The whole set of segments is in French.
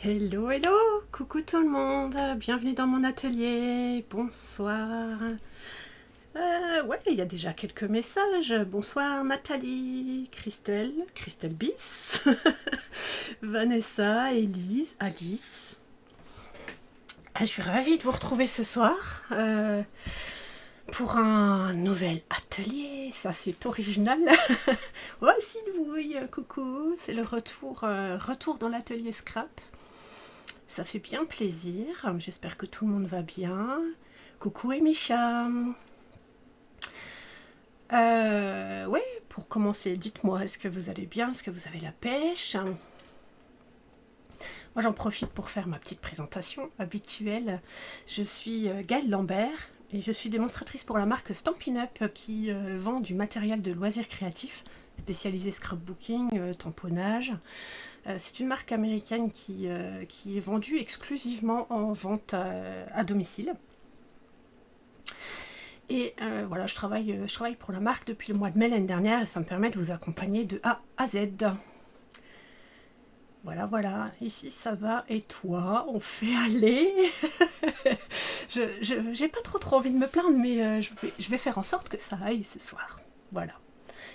Hello, hello, coucou tout le monde, bienvenue dans mon atelier, bonsoir. Ouais, il y a déjà quelques messages. Bonsoir Nathalie, Christelle, Christelle Bis, Vanessa, Élise, Alice. Je suis ravie de vous retrouver ce soir pour un nouvel atelier. Ça, c'est original. Oh, Sylvouille, coucou, c'est le retour dans l'atelier Scrap. Ça fait bien plaisir. J'espère que tout le monde va bien. Coucou Emicha. Ouais, pour commencer, dites-moi, est-ce que vous allez bien? Est-ce que vous avez la pêche? Moi, j'en profite pour faire ma petite présentation habituelle. Je suis Gaëlle Lambert et je suis démonstratrice pour la marque Stampin' Up qui vend du matériel de loisirs créatifs spécialisé scrapbooking, tamponnage. C'est une marque américaine qui est vendue exclusivement en vente à domicile. Et voilà, je travaille pour la marque depuis le mois de mai l'année dernière et ça me permet de vous accompagner de A à Z. Voilà, ici ça va et toi, on fait aller. J'ai pas trop envie de me plaindre, mais je vais faire en sorte que ça aille ce soir. Voilà.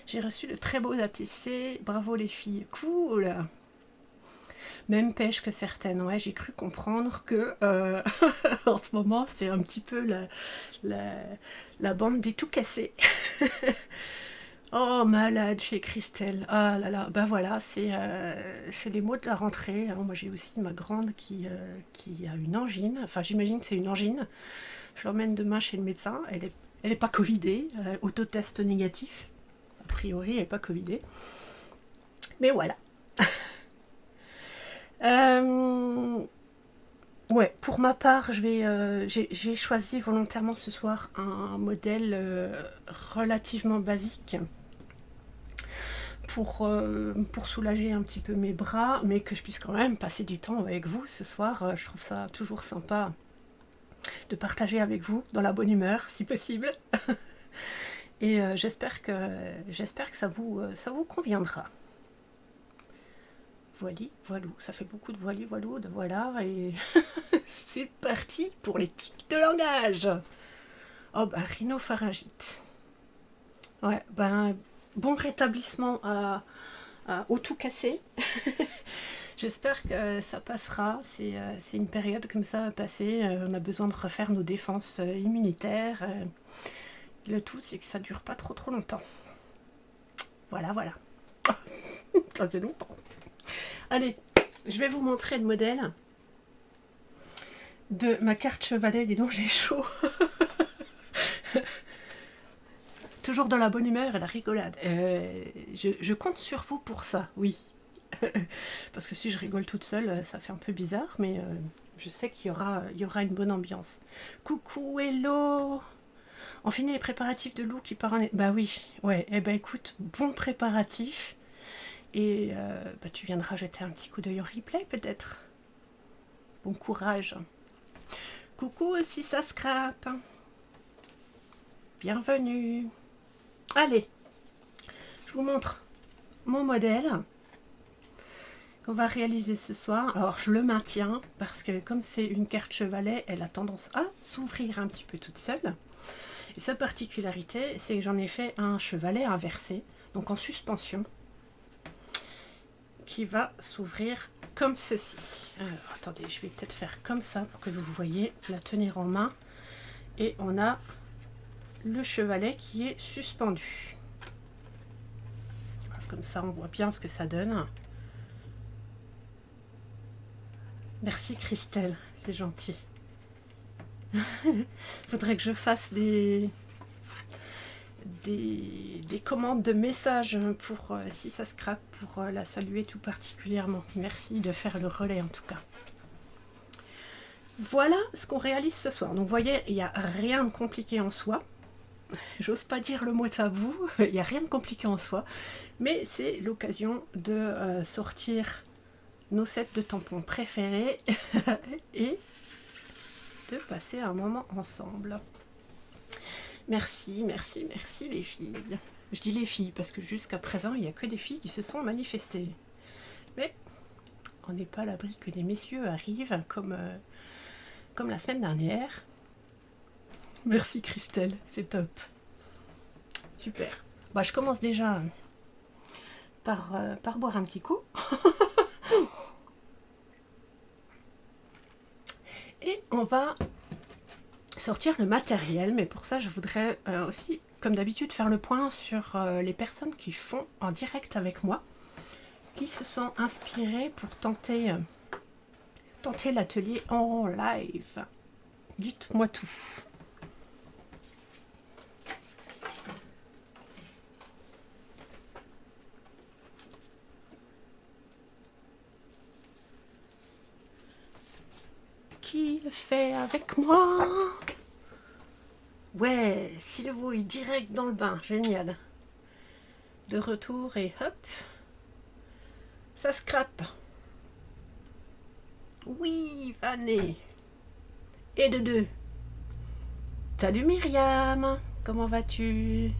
J'ai reçu de très beaux ATC, bravo les filles, cool. Même pêche que certaines, ouais, j'ai cru comprendre que en ce moment c'est un petit peu la bande des tout cassés. Oh, malade chez Christelle, ah là là, bah voilà, c'est les mots de la rentrée. Moi j'ai aussi ma grande qui a une angine, enfin j'imagine que c'est une angine. Je l'emmène demain chez le médecin, elle est pas covidée, autotest négatif, a priori elle est pas covidée. Mais voilà. Ouais, pour ma part, j'ai choisi volontairement ce soir un modèle relativement basique pour soulager un petit peu mes bras, mais que je puisse quand même passer du temps avec vous ce soir. Je trouve ça toujours sympa de partager avec vous dans la bonne humeur, si possible. Et j'espère que ça vous conviendra. Voilou, ça fait beaucoup de voilou, de voilà, et c'est parti pour les tics de langage. Oh bah, rhinopharyngite. Ouais, ben, bon rétablissement au tout cassé. J'espère que ça passera, c'est une période comme ça à passer, on a besoin de refaire nos défenses immunitaires. Le tout, c'est que ça dure pas trop longtemps. Voilà. Ça fait longtemps. Allez, je vais vous montrer le modèle de ma carte chevalet. Dis donc, j'ai chaud. Toujours dans la bonne humeur et la rigolade. Je compte sur vous pour ça, oui. Parce que si je rigole toute seule, ça fait un peu bizarre, mais je sais qu'il y aura une bonne ambiance. Coucou, hello. On finit les préparatifs de Lou qui part en... Bah oui, ouais, eh ben écoute, bon préparatif. Et bah, tu viendras jeter un petit coup d'œil au replay peut-être. Bon courage. Coucou aussi ça scrape. Bienvenue. Allez, je vous montre mon modèle qu'on va réaliser ce soir. Alors je le maintiens parce que comme c'est une carte chevalet, elle a tendance à s'ouvrir un petit peu toute seule. Et sa particularité, c'est que j'en ai fait un chevalet inversé, donc en suspension, qui va s'ouvrir comme ceci. Alors, attendez, je vais peut-être faire comme ça pour que vous voyez, la tenir en main. Et on a le chevalet qui est suspendu. Voilà, comme ça, on voit bien ce que ça donne. Merci Christelle, c'est gentil. Faudrait que je fasse des commandes de messages pour si ça scrape, pour la saluer tout particulièrement. Merci de faire le relais en tout cas. Voilà ce qu'on réalise ce soir. Donc vous voyez, il n'y a rien de compliqué en soi. J'ose pas dire le mot tabou, il n'y a rien de compliqué en soi, mais c'est l'occasion de sortir nos sets de tampons préférés et de passer un moment ensemble. Merci les filles. Je dis les filles parce que jusqu'à présent, il n'y a que des filles qui se sont manifestées. Mais on n'est pas à l'abri que des messieurs arrivent comme la semaine dernière. Merci Christelle, c'est top. Super. Bah, je commence déjà par boire un petit coup. Et on va sortir le matériel, mais pour ça je voudrais aussi, comme d'habitude, faire le point sur les personnes qui font en direct avec moi, qui se sont inspirées pour tenter l'atelier en live. Dites-moi tout. Qui le fait avec moi? Ouais, Sylvouille, direct dans le bain, génial. De retour et hop, ça scrape. Oui, Vané. Et de deux. Salut Myriam, comment vas-tu?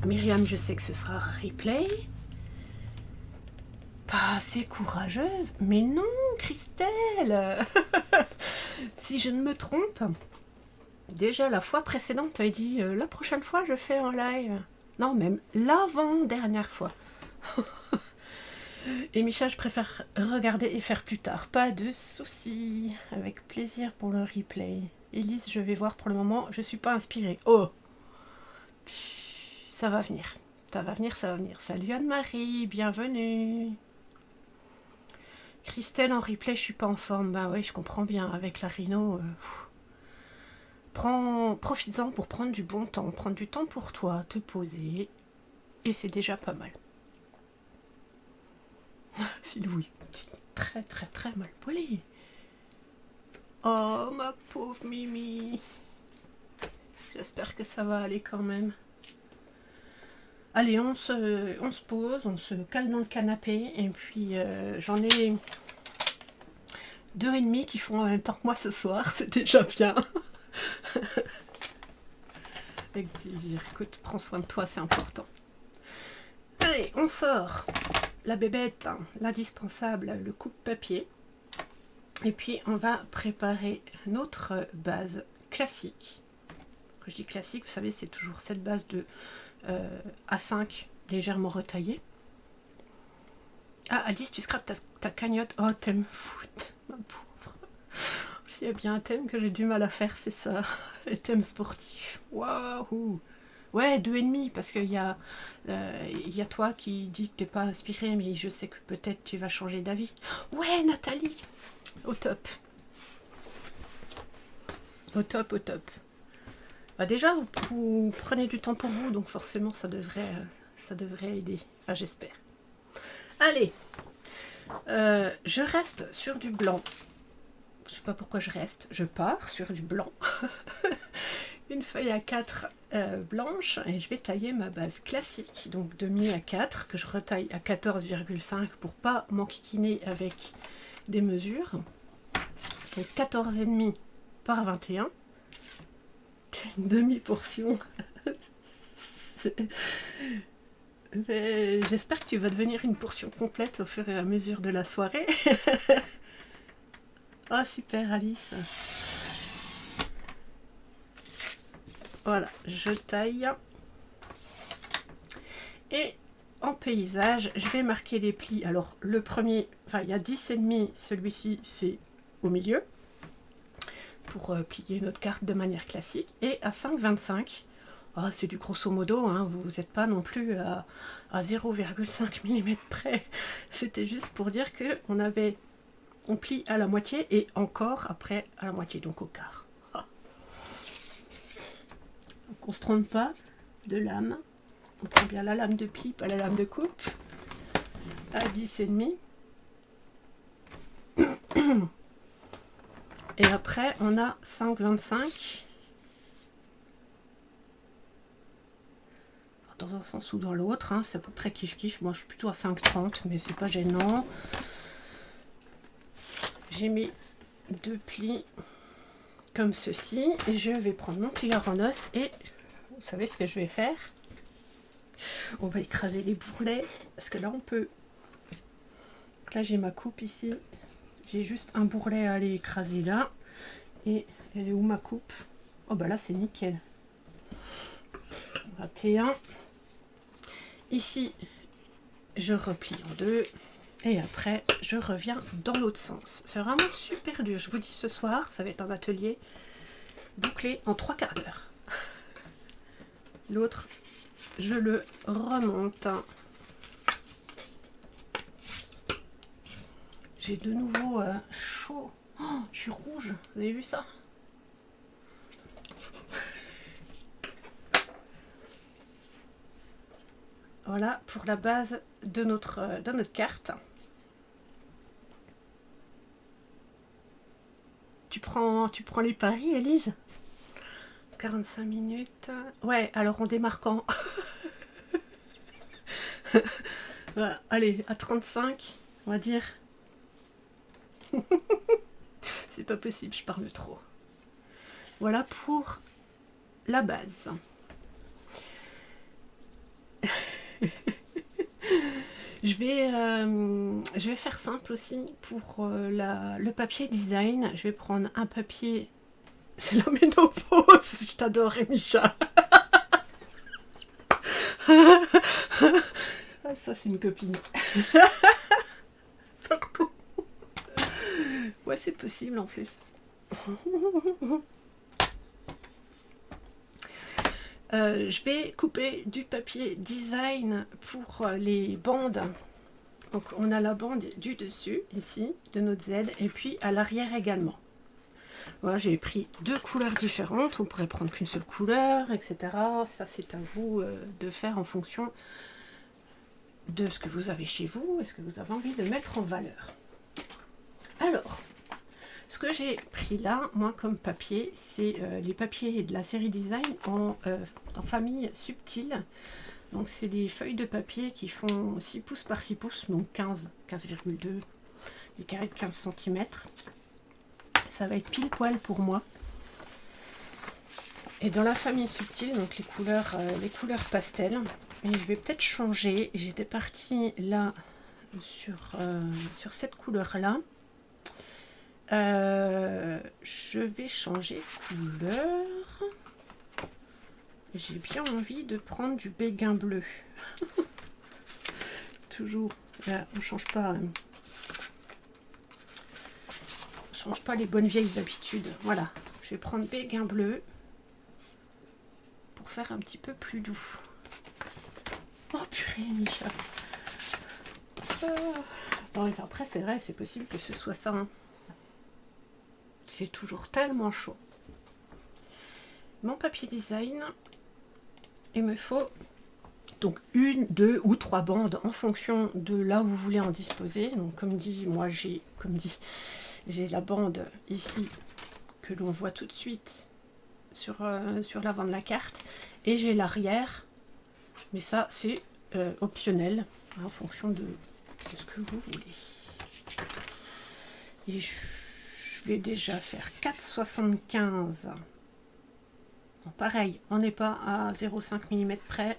Myriam, je sais que ce sera replay. Pas assez courageuse, mais non, Christelle. Si je ne me trompe, déjà la fois précédente, tu as dit la prochaine fois je fais en live. Non, même l'avant-dernière fois. Et Micha, je préfère regarder et faire plus tard. Pas de soucis. Avec plaisir pour le replay. Élise, je vais voir pour le moment. Je suis pas inspirée. Oh, ça va venir. Ça va venir, ça va venir. Salut Anne-Marie, bienvenue. Christelle, en replay, je suis pas en forme. Bah ouais, je comprends bien. Avec la rhino, profites-en pour prendre du bon temps. Prendre du temps pour toi, te poser. Et c'est déjà pas mal. Sylvie, très très très mal polie. Oh ma pauvre Mimi. J'espère que ça va aller quand même. Allez, on se pose, on se cale dans le canapé. Et puis j'en ai 2,5 qui font en même temps que moi ce soir. C'est déjà bien. Avec plaisir. Écoute, prends soin de toi, c'est important. Allez, on sort la bébête, l'indispensable, le coupe-papier. Et puis on va préparer notre base classique. Quand je dis classique, vous savez, c'est toujours cette base de A5 légèrement retaillée. Ah, Alice, tu scrapes ta cagnotte. Oh, thème foot, ma pauvre. S'il y a bien un thème que j'ai du mal à faire, c'est ça. Les thèmes sportifs. Waouh. Ouais, 2,5, parce qu'il y a toi qui dis que t'es pas inspirée, mais je sais que peut-être tu vas changer d'avis. Ouais, Nathalie. Au top. Au top, au top. Bah déjà, vous prenez du temps pour vous, donc forcément, ça devrait aider. Enfin, j'espère. Allez. Je reste sur du blanc. Je sais pas pourquoi je reste. Je pars sur du blanc. Une feuille à 4 blanche et je vais tailler ma base classique, donc demi à 4, que je retaille à 14,5 pour pas m'enquiquiner avec des mesures. Donc 14,5 par 21. Une demi-portion. J'espère que tu vas devenir une portion complète au fur et à mesure de la soirée. Oh super Alice. Voilà, je taille. Et en paysage, je vais marquer les plis. Alors le premier, enfin il y a 10,5, celui-ci c'est au milieu. Pour plier notre carte de manière classique. Et à 5,25, oh, c'est du grosso modo, hein, vous n'êtes pas non plus à 0,5 mm près. C'était juste pour dire que on plie à la moitié et encore après à la moitié, donc au quart. Donc on se trompe pas de lame. On prend bien la lame de pli, pas la lame de coupe. À 10,5. Et après, on a 5,25. Dans un sens ou dans l'autre, hein, c'est à peu près kiff-kiff. Moi, je suis plutôt à 5,30, mais c'est pas gênant. J'ai mis 2 plis comme ceci. Et je vais prendre mon plieur en os. Et vous savez ce que je vais faire? On va écraser les bourrelets. Parce que là, on peut Donc là j'ai ma coupe ici. J'ai juste un bourrelet à aller écraser là. Et elle est où ma coupe? Oh bah là c'est nickel. 21. Ici je replie en deux. Et après je reviens dans l'autre sens. C'est vraiment super dur. Je vous dis ce soir, ça va être un atelier bouclé en 3/4 d'heure. L'autre, je le remonte. J'ai de nouveau chaud. Oh, je suis rouge. Vous avez vu ça? Voilà pour la base de notre carte. Tu prends les paris, Élise? 45 minutes. Ouais, alors on démarre quand? Voilà, allez, à 35, on va dire. C'est pas possible, je parle trop. Voilà pour la base. Je vais faire simple aussi pour le papier design. Je vais prendre un papier. C'est la ménopause. Je t'adore, Micha. Ah, ça, c'est une copine. Pardon. Ouais, c'est possible en plus. Je vais couper du papier design pour les bandes. Donc on a la bande du dessus ici de notre Z et puis à l'arrière également. Voilà, j'ai pris deux couleurs différentes. On pourrait prendre qu'une seule couleur, etc. Ça c'est à vous de faire en fonction de ce que vous avez chez vous et ce que vous avez envie de mettre en valeur. Alors, ce que j'ai pris là, moi, comme papier, c'est les papiers de la série design en famille subtile. Donc, c'est des feuilles de papier qui font 6 pouces par 6 pouces, donc 15,2, des carrés de 15 cm. Ça va être pile poil pour moi. Et dans la famille subtile, donc les couleurs pastel, et je vais peut-être changer. J'étais partie là sur cette couleur-là. Je vais changer de couleur. J'ai bien envie de prendre du béguin bleu. Toujours. Là, on change pas. On change pas les bonnes vieilles habitudes. Voilà. Je vais prendre béguin bleu pour faire un petit peu plus doux. Oh purée, Micha. Bon, après, c'est vrai, c'est possible que ce soit ça. Hein. J'ai toujours tellement chaud. Mon papier design, il me faut donc 1, 2 ou 3 bandes en fonction de là où vous voulez en disposer. Donc comme dit, moi j'ai la bande ici que l'on voit tout de suite sur l'avant de la carte et j'ai l'arrière, mais ça c'est optionnel en fonction de ce que vous voulez. Et je vais déjà faire 4,75. Pareil, on n'est pas à 0,5 mm près.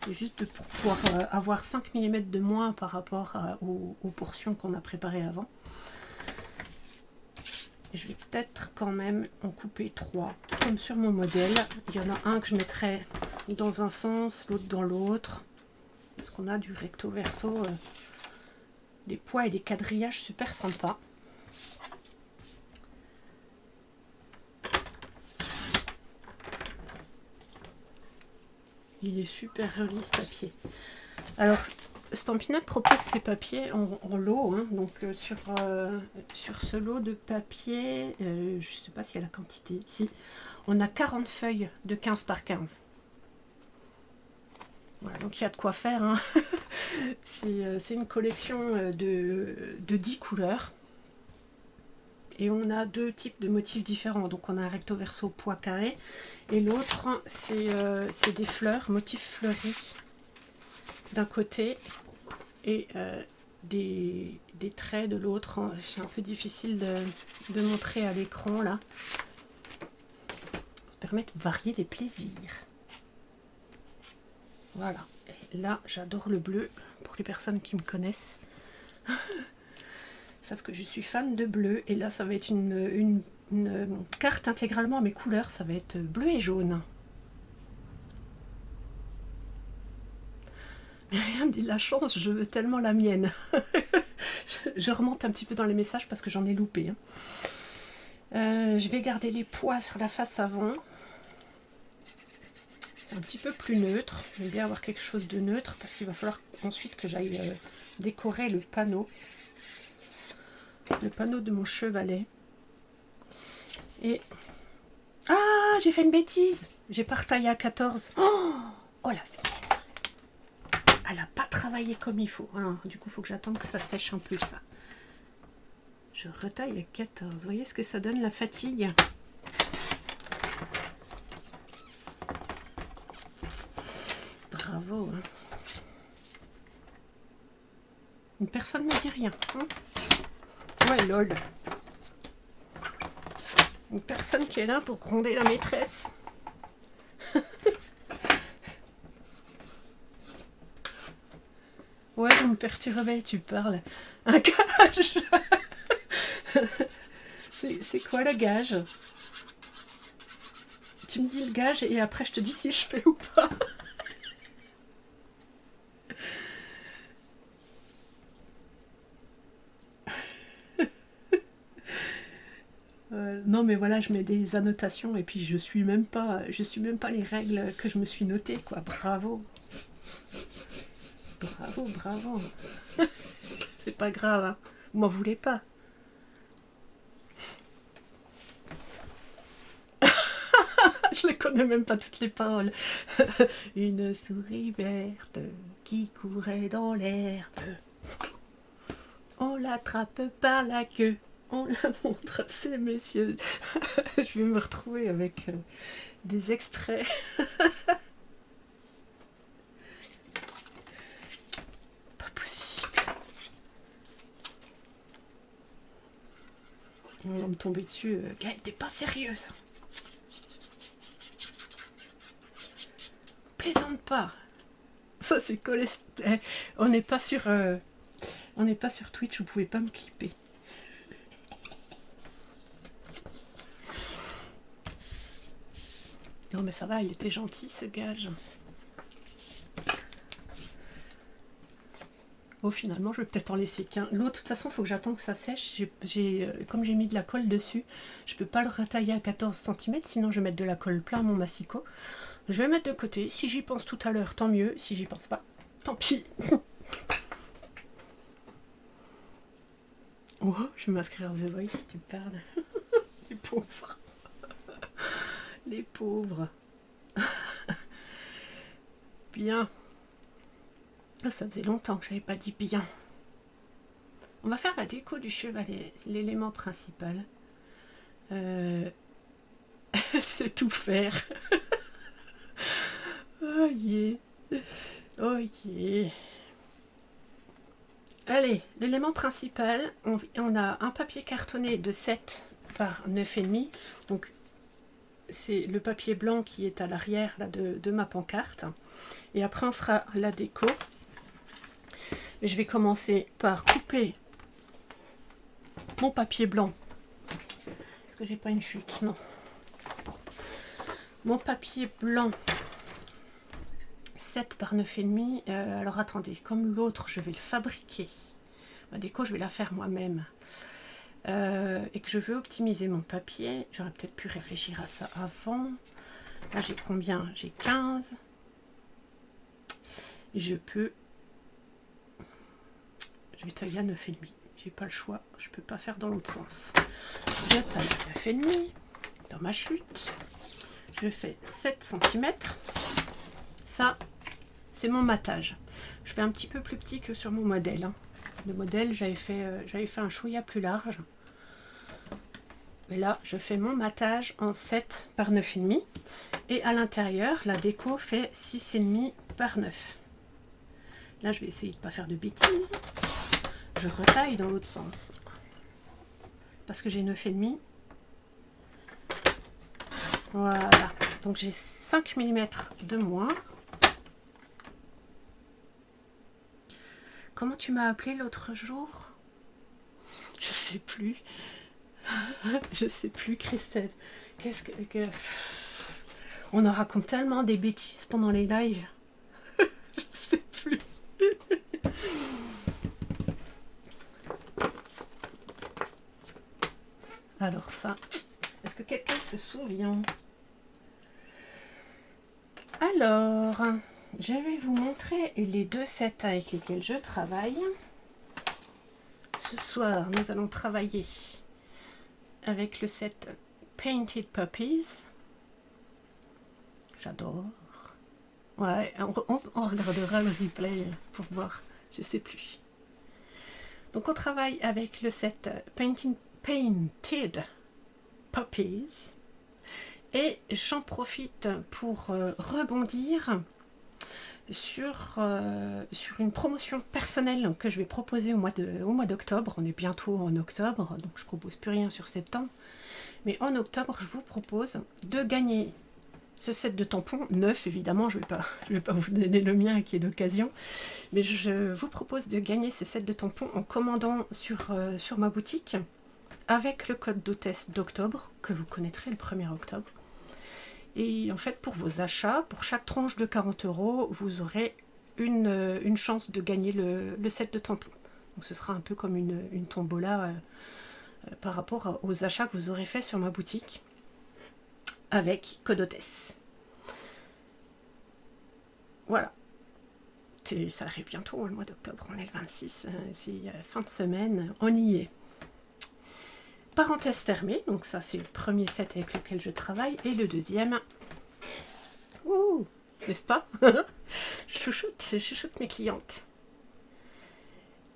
C'est juste pour pouvoir avoir 5 mm de moins par rapport aux portions qu'on a préparées avant. Et je vais peut-être quand même en couper 3. Comme sur mon modèle, il y en a un que je mettrai dans un sens, l'autre dans l'autre. Parce qu'on a du recto verso, des poids et des quadrillages super sympas. Il est super joli ce papier. Alors, Stampin' Up propose ces papiers en lot. Hein, donc sur ce lot de papier, je ne sais pas s'il y a la quantité ici, on a 40 feuilles de 15 par 15. Voilà, donc il y a de quoi faire. Hein. C'est une collection de 10 couleurs. Et on a deux types de motifs différents. Donc on a un recto verso pois carré. Et l'autre, c'est des fleurs, motifs fleuris d'un côté. Et des traits de l'autre. C'est un peu difficile de montrer à l'écran là. Ça permet de varier les plaisirs. Voilà. Et là, j'adore le bleu pour les personnes qui me connaissent. Sauf que je suis fan de bleu. Et là, ça va être une carte intégralement à mes couleurs. Ça va être bleu et jaune. Myriam dit la chance, je veux tellement la mienne. Je remonte un petit peu dans les messages parce que j'en ai loupé. Je vais garder les pois sur la face avant. C'est un petit peu plus neutre. J'aime bien avoir quelque chose de neutre parce qu'il va falloir ensuite que j'aille décorer le panneau. Le panneau de mon chevalet. Et... Ah, j'ai fait une bêtise. J'ai pas retaillé à 14. Oh la vilaine. Elle n'a pas travaillé comme il faut. Alors, du coup, il faut que j'attende que ça sèche un peu, ça. Je retaille à 14. Vous voyez ce que ça donne, la fatigue? Bravo. Hein. Une personne ne me dit rien. Hein, ouais, lol. Une personne qui est là pour gronder la maîtresse. Ouais, vous me perturbez, tu parles. Un gage. C'est quoi le gage? Tu me dis le gage et après je te dis si je fais ou pas. Non mais voilà, je mets des annotations et puis je suis même pas les règles que je me suis notées, quoi. Bravo. Bravo, bravo. C'est pas grave, hein. Vous m'en voulez pas. Je ne connais même pas toutes les paroles. Une souris verte qui courait dans l'herbe. On l'attrape par la queue. On la montre à ces messieurs. Je vais me retrouver avec des extraits. Pas possible. On va me tomber dessus. Gaëlle, t'es pas sérieuse. Plaisante pas. Ça c'est cholestérol. On n'est pas sur Twitch, vous pouvez pas me clipper. Non mais ça va, il était gentil ce gage. Oh finalement je vais peut-être en laisser qu'un. L'autre de toute façon il faut que j'attende que ça sèche. Comme j'ai mis de la colle dessus, je peux pas le retailler à 14 cm, sinon je vais mettre de la colle plein à mon massicot. Je vais mettre de côté, si j'y pense tout à l'heure tant mieux, si j'y pense pas, tant pis. Oh, je vais m'inscrire à The Voice si tu parles. Les pauvres. Les pauvres. Bien. Oh, ça faisait longtemps que j'avais pas dit bien. On va faire la déco du chevalet, l'élément principal. C'est tout faire. Oh yeah. Oh yeah. Allez, l'élément principal, on a un papier cartonné de 7 par 9,5. Donc c'est le papier blanc qui est à l'arrière là, de ma pancarte. Et après on fera la déco. Et je vais commencer par couper mon papier blanc. Est-ce que j'ai pas une chute? Non. Mon papier blanc 7 par 9,5. Alors attendez, comme l'autre je vais le fabriquer. Ma déco je vais la faire moi-même. Et que je veux optimiser mon papier. J'aurais peut-être pu réfléchir à ça avant. Là j'ai combien? J'ai 15. Je vais tailler à 9,5. J'ai pas le choix, je peux pas faire dans l'autre sens. Je taille à 9,5 dans ma chute. Je fais 7 cm. Ça, c'est mon matage. Je fais un petit peu plus petit que sur mon modèle. Hein. Le modèle, j'avais fait un chouïa plus large. Mais là, je fais mon matage en 7 par 9,5. Et à l'intérieur, la déco fait 6,5 par 9. Là, je vais essayer de ne pas faire de bêtises. Je retaille dans l'autre sens. Parce que j'ai 9,5. Voilà. Donc j'ai 5 mm de moins. Comment tu m'as appelé l'autre jour? Je sais plus. Je sais plus, Christelle. Qu'est-ce que... On en raconte tellement des bêtises pendant les lives. Je sais plus. Alors ça, est-ce que quelqu'un se souvient? Alors, je vais vous montrer les deux sets avec lesquels je travaille. Ce soir, nous allons travailler avec le set Painted Puppies. J'adore. Ouais, on regardera le replay pour voir. Je sais plus. Donc on travaille avec le set Painted Puppies. Et j'en profite pour rebondir sur une promotion personnelle que je vais proposer au mois d'octobre. On est bientôt en octobre, donc je ne propose plus rien sur septembre. Mais en octobre, je vous propose de gagner ce set de tampons neuf, évidemment. Je vais pas vous donner le mien qui est d'occasion. Mais je vous propose de gagner ce set de tampons en commandant sur ma boutique avec le code d'hôtesse d'octobre, que vous connaîtrez le 1er octobre. Et en fait, pour vos achats, pour chaque tranche de 40 €, vous aurez une chance de gagner le set de tampons. Donc ce sera un peu comme une tombola par rapport aux achats que vous aurez fait sur ma boutique avec code hôtesse. Voilà. Ça arrive bientôt, le mois d'octobre, on est le 26, c'est fin de semaine, on y est. Parenthèse fermée, donc ça c'est le premier set avec lequel je travaille, et le deuxième, ouh, n'est-ce pas? je chouchoute mes clientes.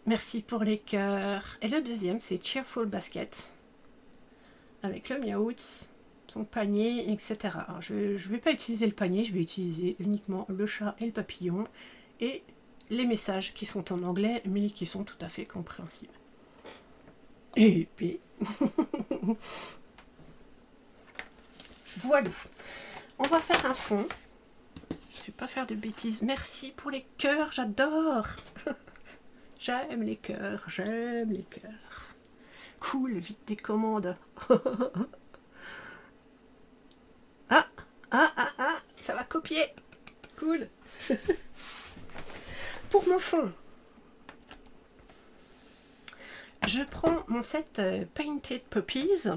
Merci pour les cœurs. Et le deuxième c'est Cheerful Basket, avec le Miaouts, son panier, etc. Alors je ne vais pas utiliser le panier, je vais utiliser uniquement le chat et le papillon, et les messages qui sont en anglais, mais qui sont tout à fait compréhensibles. Et puis... voilà. On va faire un fond. Je vais pas faire de bêtises. Merci pour les cœurs, j'adore. J'aime les cœurs, j'aime les cœurs. Cool, vite des commandes. Ah, ça va copier. Cool. Pour mon fond, je prends mon set Painted Puppies.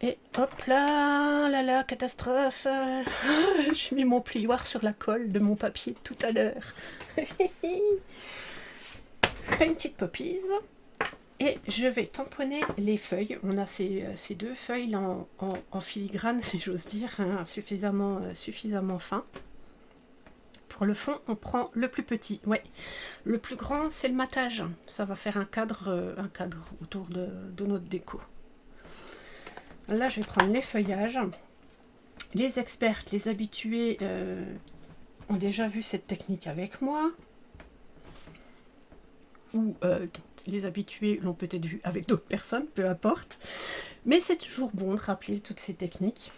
Et hop là, catastrophe. J'ai mis mon plioir sur la colle de mon papier tout à l'heure. Painted Puppies. Et je vais tamponner les feuilles. On a ces deux feuilles en filigrane, si j'ose dire, hein, suffisamment fin. Pour le fond, on prend le plus petit. Ouais. Le plus grand, c'est le matage. Ça va faire un cadre autour de notre déco. Là, je vais prendre les feuillages. Les expertes, les habitués ont déjà vu cette technique avec moi. Ou les habitués l'ont peut-être vu avec d'autres personnes, peu importe. Mais c'est toujours bon de rappeler toutes ces techniques.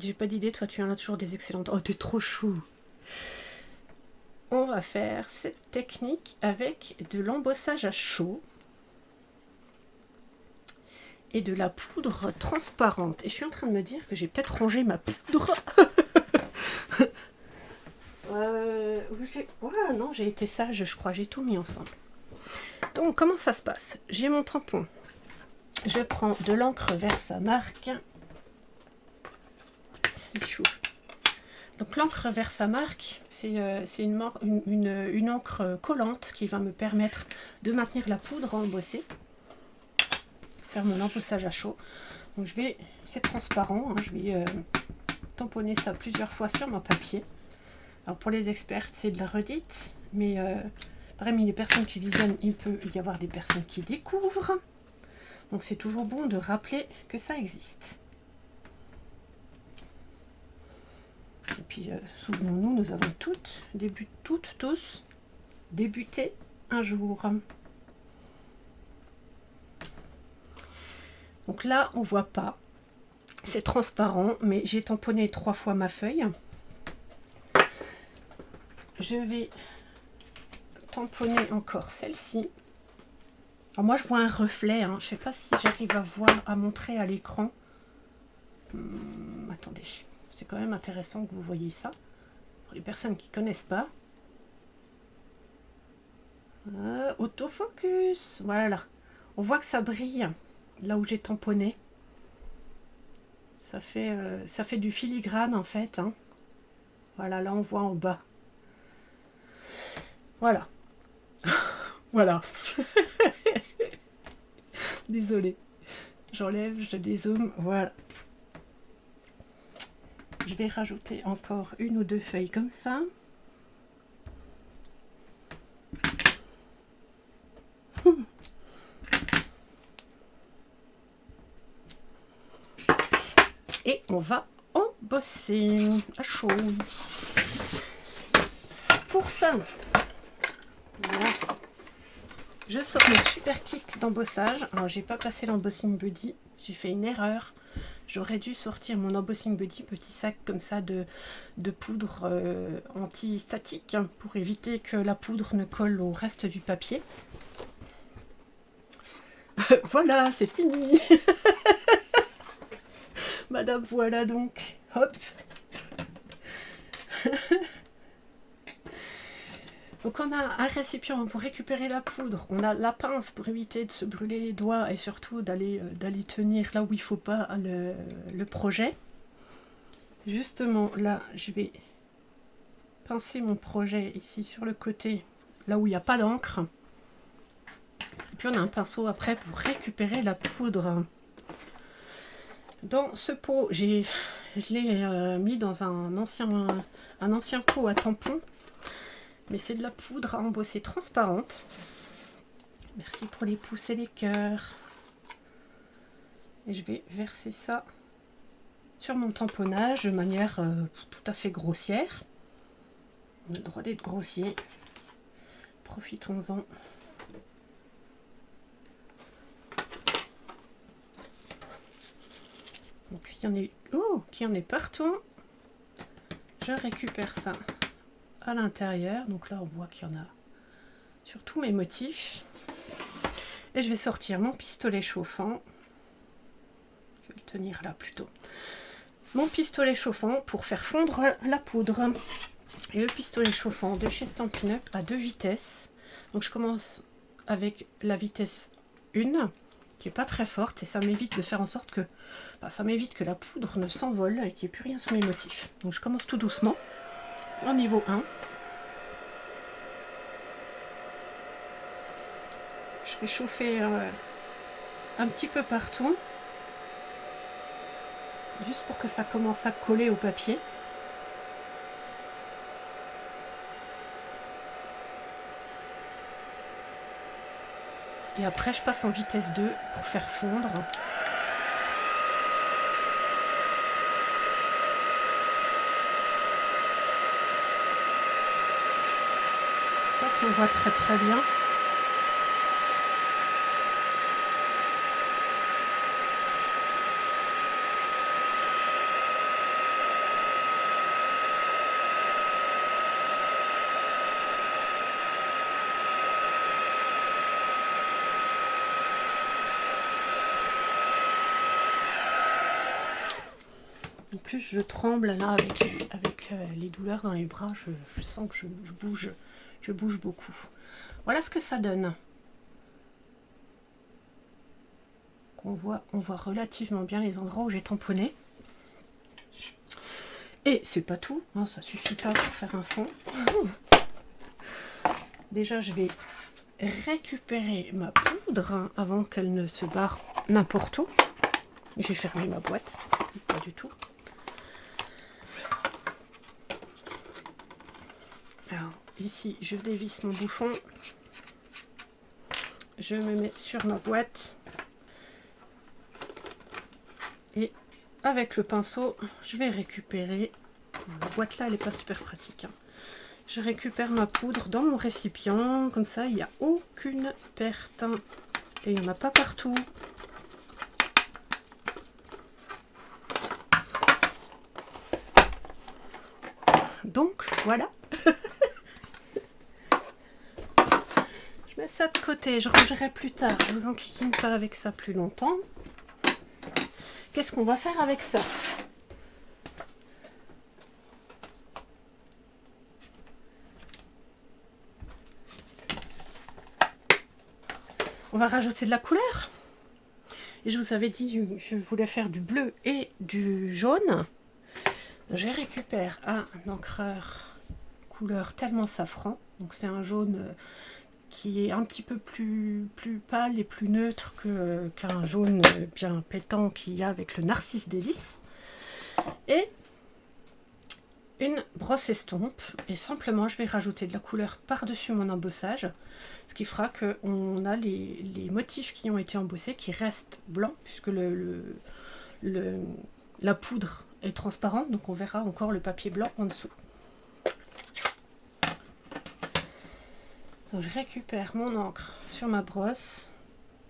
J'ai pas d'idée, toi tu en as toujours des excellentes. Oh, t'es trop chou. On va faire cette technique avec de l'embossage à chaud et de la poudre transparente. Et je suis en train de me dire que j'ai peut-être rangé ma poudre. Voilà, non, j'ai été sage, je crois, j'ai tout mis ensemble. Donc, comment ça se passe? J'ai mon tampon. Je prends de l'encre Versamark. C'est chou. Donc, l'encre Versamark, c'est une encre collante qui va me permettre de maintenir la poudre embossée. Faire mon embossage à chaud. Donc, c'est transparent, hein, je vais tamponner ça plusieurs fois sur mon papier. Alors pour les experts, c'est de la redite, mais parmi les personnes qui visionnent, il peut y avoir des personnes qui découvrent. Donc c'est toujours bon de rappeler que ça existe. Et puis souvenons-nous, nous avons tous débuté un jour. Donc là, on voit pas. C'est transparent, mais j'ai tamponné 3 fois ma feuille. je vais tamponner encore celle-ci. Alors moi je vois un reflet, hein. Je ne sais pas si j'arrive à voir, à montrer à l'écran. Attendez, c'est quand même intéressant que vous voyez ça. Pour les personnes qui ne connaissent pas. Autofocus, voilà. On voit que ça brille là où j'ai tamponné. Ça fait du filigrane en fait, hein. Voilà, là on voit en bas. Voilà. Voilà. Désolée. J'enlève, je dézoome, voilà. Je vais rajouter encore une ou deux feuilles comme ça. Et on va embosser à chaud. Pour ça, voilà, je sors mon super kit d'embossage. Alors j'ai pas passé l'embossing buddy, j'ai fait une erreur. J'aurais dû sortir mon embossing buddy, petit sac comme ça de poudre anti-statique pour éviter que la poudre ne colle au reste du papier. Voilà, c'est fini. Madame, voilà donc. Hop. Donc on a un récipient pour récupérer la poudre, on a la pince pour éviter de se brûler les doigts et surtout d'aller tenir là où il ne faut pas le projet. Justement là, je vais pincer mon projet ici sur le côté, là où il n'y a pas d'encre. Et puis on a un pinceau après pour récupérer la poudre. Dans ce pot, je l'ai mis dans un ancien pot à tampon. Mais c'est de la poudre à embosser transparente. Merci pour les pouces et les cœurs. Et je vais verser ça sur mon tamponnage de manière tout à fait grossière. On a le droit d'être grossier. Profitons-en. Donc s'il y en est partout, je récupère ça à l'intérieur. Donc là on voit qu'il y en a sur tous mes motifs. Et je vais sortir mon pistolet chauffant. Je vais le tenir là plutôt. Mon pistolet chauffant pour faire fondre la poudre. Et le pistolet chauffant de chez Stampin' Up à 2 vitesses. Donc je commence avec la vitesse 1 qui est pas très forte et ça m'évite de faire en sorte que ça m'évite que la poudre ne s'envole et qu'il n'y ait plus rien sur mes motifs. Donc je commence tout doucement au niveau 1. Je vais chauffer un petit peu partout, juste pour que ça commence à coller au papier. Et après je passe en vitesse 2 pour faire fondre. Je sais pas si on voit très bien. En plus je tremble là avec les douleurs dans les bras, je sens que je bouge beaucoup. Voilà ce que ça donne. On voit relativement bien les endroits où j'ai tamponné. Et c'est pas tout, hein, ça suffit pas pour faire un fond. Déjà je vais récupérer ma poudre avant qu'elle ne se barre n'importe où. J'ai fermé ma boîte, pas du tout. Alors ici je dévisse mon bouchon, je me mets sur ma boîte et avec le pinceau je vais récupérer, la boîte là elle n'est pas super pratique, hein. Je récupère ma poudre dans mon récipient, comme ça il n'y a aucune perte et il n'y en a pas partout. Donc voilà. ça de côté, je rangerai plus tard. Je vous enquiquine pas avec ça plus longtemps. Qu'est-ce qu'on va faire avec ça? On va rajouter de la couleur. Et je vous avais dit, je voulais faire du bleu et du jaune. Je récupère un encreur couleur tellement safran. Donc c'est un jaune qui est un petit peu plus pâle et plus neutre qu'un jaune bien pétant qu'il y a avec le Narcisse Délice. Et une brosse estompe. Et simplement, je vais rajouter de la couleur par-dessus mon embossage. Ce qui fera qu'on a les motifs qui ont été embossés qui restent blancs, puisque la poudre est transparente. Donc on verra encore le papier blanc en dessous. Donc je récupère mon encre sur ma brosse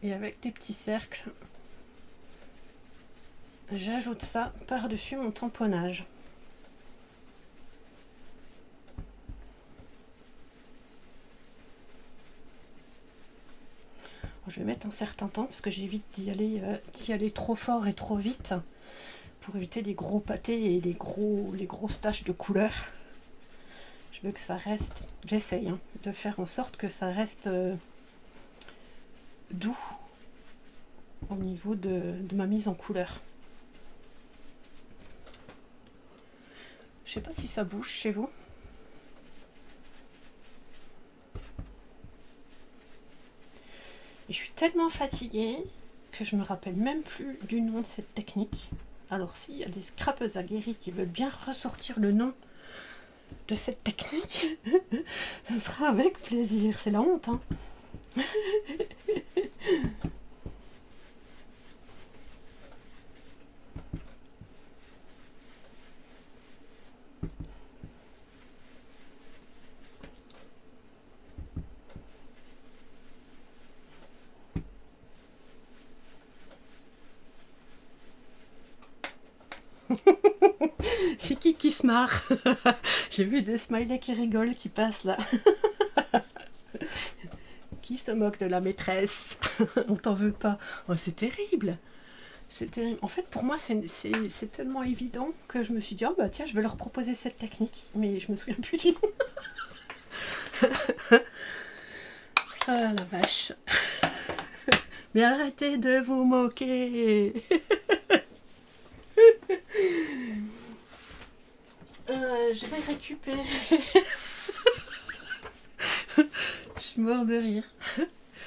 et avec des petits cercles, j'ajoute ça par-dessus mon tamponnage. Je vais mettre un certain temps parce que j'évite d'y aller trop fort et trop vite pour éviter les gros pâtés et les grosses taches de couleur. Je veux que ça reste, j'essaye de faire en sorte que ça reste doux au niveau de ma mise en couleur. Je sais pas si ça bouge chez vous. Et je suis tellement fatiguée que je me rappelle même plus du nom de cette technique. Alors s'il y a des scrapeuses aguerries qui veulent bien ressortir le nom de cette technique, ce sera avec plaisir. C'est la honte, hein. C'est qui se marre? J'ai vu des smileys qui rigolent, qui passent là. Qui se moque de la maîtresse? On t'en veut pas. Oh, c'est terrible. C'est terrible. En fait, pour moi, c'est tellement évident que je me suis dit, oh bah tiens, je vais leur proposer cette technique. Mais je me souviens plus du nom. Ah la vache. Mais arrêtez de vous moquer. Je vais récupérer. Je suis mort de rire.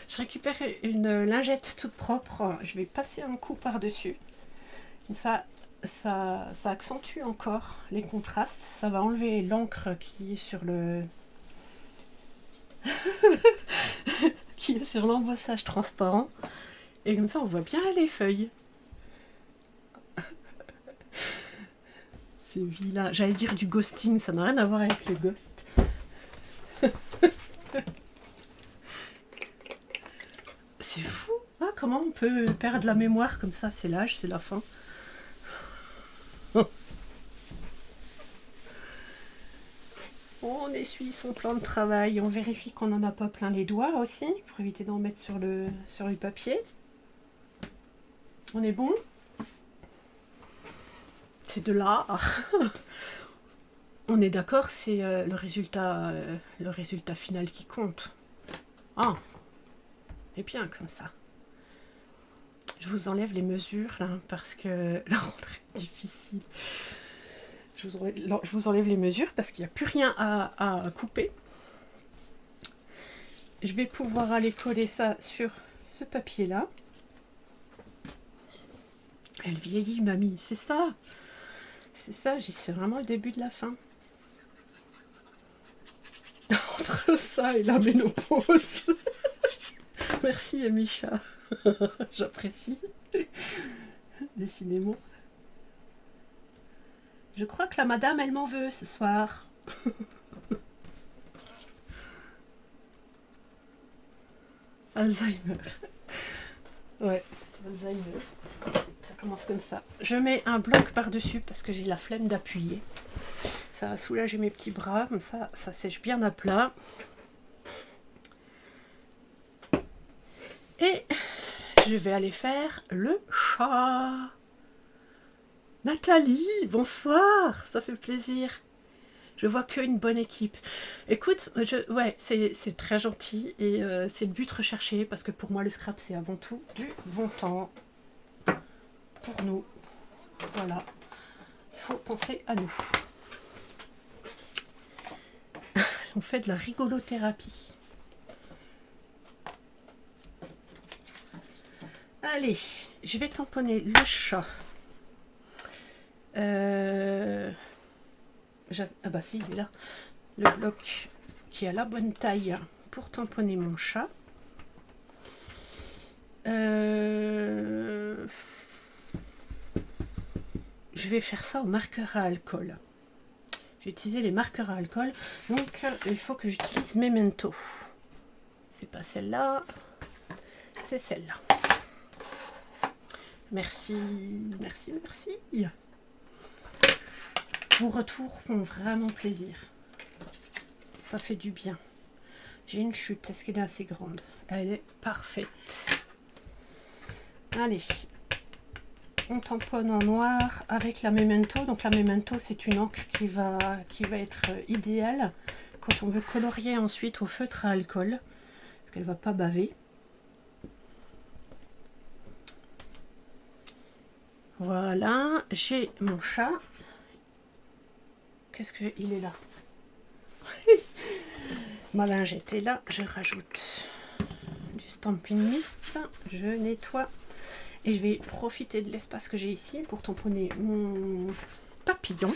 Je récupère une lingette toute propre. Je vais passer un coup par-dessus. Comme ça accentue encore les contrastes. Ça va enlever l'encre qui est sur qui est sur l'embossage transparent. Et comme ça, on voit bien les feuilles. C'est vilain. J'allais dire du ghosting, ça n'a rien à voir avec le ghost. C'est fou. Ah, comment on peut perdre la mémoire comme ça? C'est l'âge, c'est la fin. On essuie son plan de travail. On vérifie qu'on n'en a pas plein les doigts aussi, pour éviter d'en mettre sur le papier. On est bon? C'est de l'art. On est d'accord, c'est le résultat final qui compte. Ah, et bien comme ça. Je vous enlève les mesures là, parce que la rentrée est difficile. Je vous enlève les mesures parce qu'il n'y a plus rien à couper. Je vais pouvoir aller coller ça sur ce papier là. Elle vieillit, mamie, c'est ça. C'est ça, c'est vraiment le début de la fin. Entre ça et la ménopause. Merci, Micha. J'apprécie. Décidément. Je crois que la madame, elle m'en veut ce soir. Alzheimer. Ouais, c'est Alzheimer. Ça commence comme ça. Je mets un bloc par-dessus parce que j'ai la flemme d'appuyer. Ça va soulager mes petits bras, comme ça sèche bien à plat. Et je vais aller faire le chat. Nathalie, bonsoir, ça fait plaisir. Je vois qu'une bonne équipe. Écoute, ouais, c'est très gentil et c'est le but recherché parce que pour moi le scrap c'est avant tout du bon temps pour nous. Voilà, il faut penser à nous. On fait de la rigolothérapie. Allez, je vais tamponner le chat. Ah bah si, il est là. Le bloc qui a la bonne taille pour tamponner mon chat. Je vais faire ça au marqueur à alcool. J'ai utilisé les marqueurs à alcool, donc il faut que j'utilise Memento. C'est pas celle-là, c'est celle-là. Merci, merci, merci. Vos retours font vraiment plaisir. Ça fait du bien. J'ai une chute, est-ce qu'elle est assez grande? Elle est parfaite. Allez, on tamponne en noir avec la Memento. Donc la Memento, c'est une encre qui va être idéale quand on veut colorier ensuite au feutre à alcool, parce qu'elle ne va pas baver. Voilà, j'ai mon chat. Qu'est-ce qu'il est là? Ma lingette est là, je rajoute du Stampin' Mist, je nettoie et je vais profiter de l'espace que j'ai ici pour tamponner mon papillon,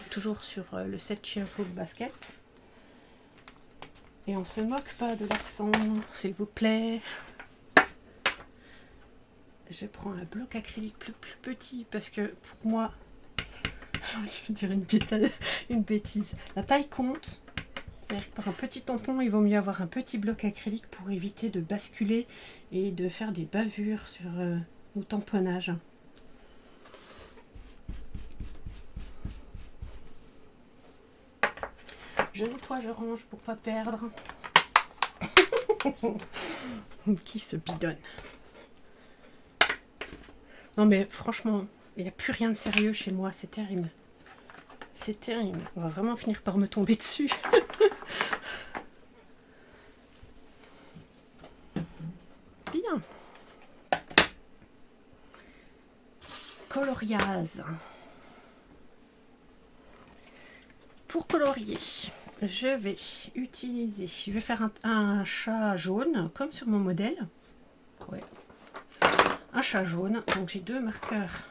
toujours sur le set Cheerful Basket. Et on se moque pas de l'accent, s'il vous plaît. Je prends un bloc acrylique plus petit parce que pour moi, je vais dire une bêtise, la taille compte. C'est-à-dire que pour un petit tampon, il vaut mieux avoir un petit bloc acrylique pour éviter de basculer et de faire des bavures sur nos tamponnages. Je nettoie, je range pour pas perdre. Qui se bidonne? Non mais franchement, il n'y a plus rien de sérieux chez moi, c'est terrible. C'est terrible, on va vraiment finir par me tomber dessus. Bien. Coloriase. Pour colorier, je vais faire un chat jaune, comme sur mon modèle. Ouais. Un chat jaune, donc j'ai deux marqueurs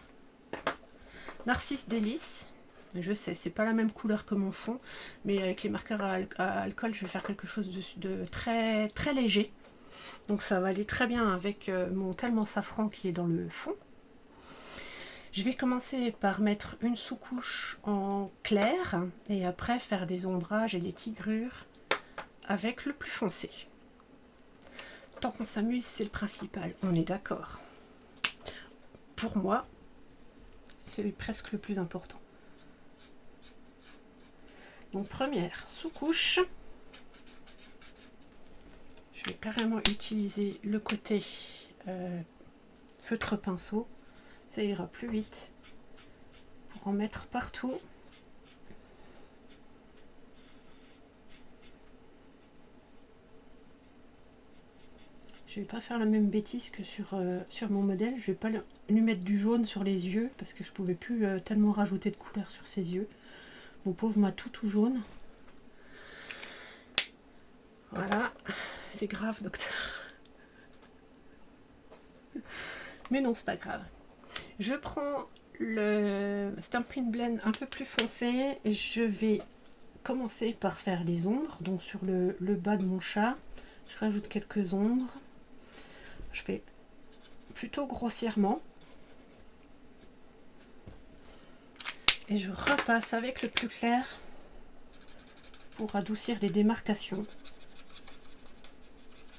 Narcisse Délice. Je sais, c'est pas la même couleur que mon fond, mais avec les marqueurs à alcool, je vais faire quelque chose de très, très léger. Donc ça va aller très bien avec mon tellement safran qui est dans le fond. Je vais commencer par mettre une sous-couche en clair et après faire des ombrages et des tigrures avec le plus foncé. Tant qu'on s'amuse, c'est le principal, on est d'accord. Pour moi, c'est presque le plus important. Donc première sous-couche, je vais carrément utiliser le côté feutre pinceau, ça ira plus vite pour en mettre partout. Je vais pas faire la même bêtise que sur mon modèle, je vais pas lui mettre du jaune sur les yeux parce que je pouvais plus tellement rajouter de couleur sur ses yeux. Mon pauvre m'a tout jaune. Voilà, c'est grave docteur. Mais non, c'est pas grave. Je prends le Stampin' Blend un peu plus foncé. Je vais commencer par faire les ombres. Donc sur le bas de mon chat, je rajoute quelques ombres. Je fais plutôt grossièrement. Et je repasse avec le plus clair pour adoucir les démarcations.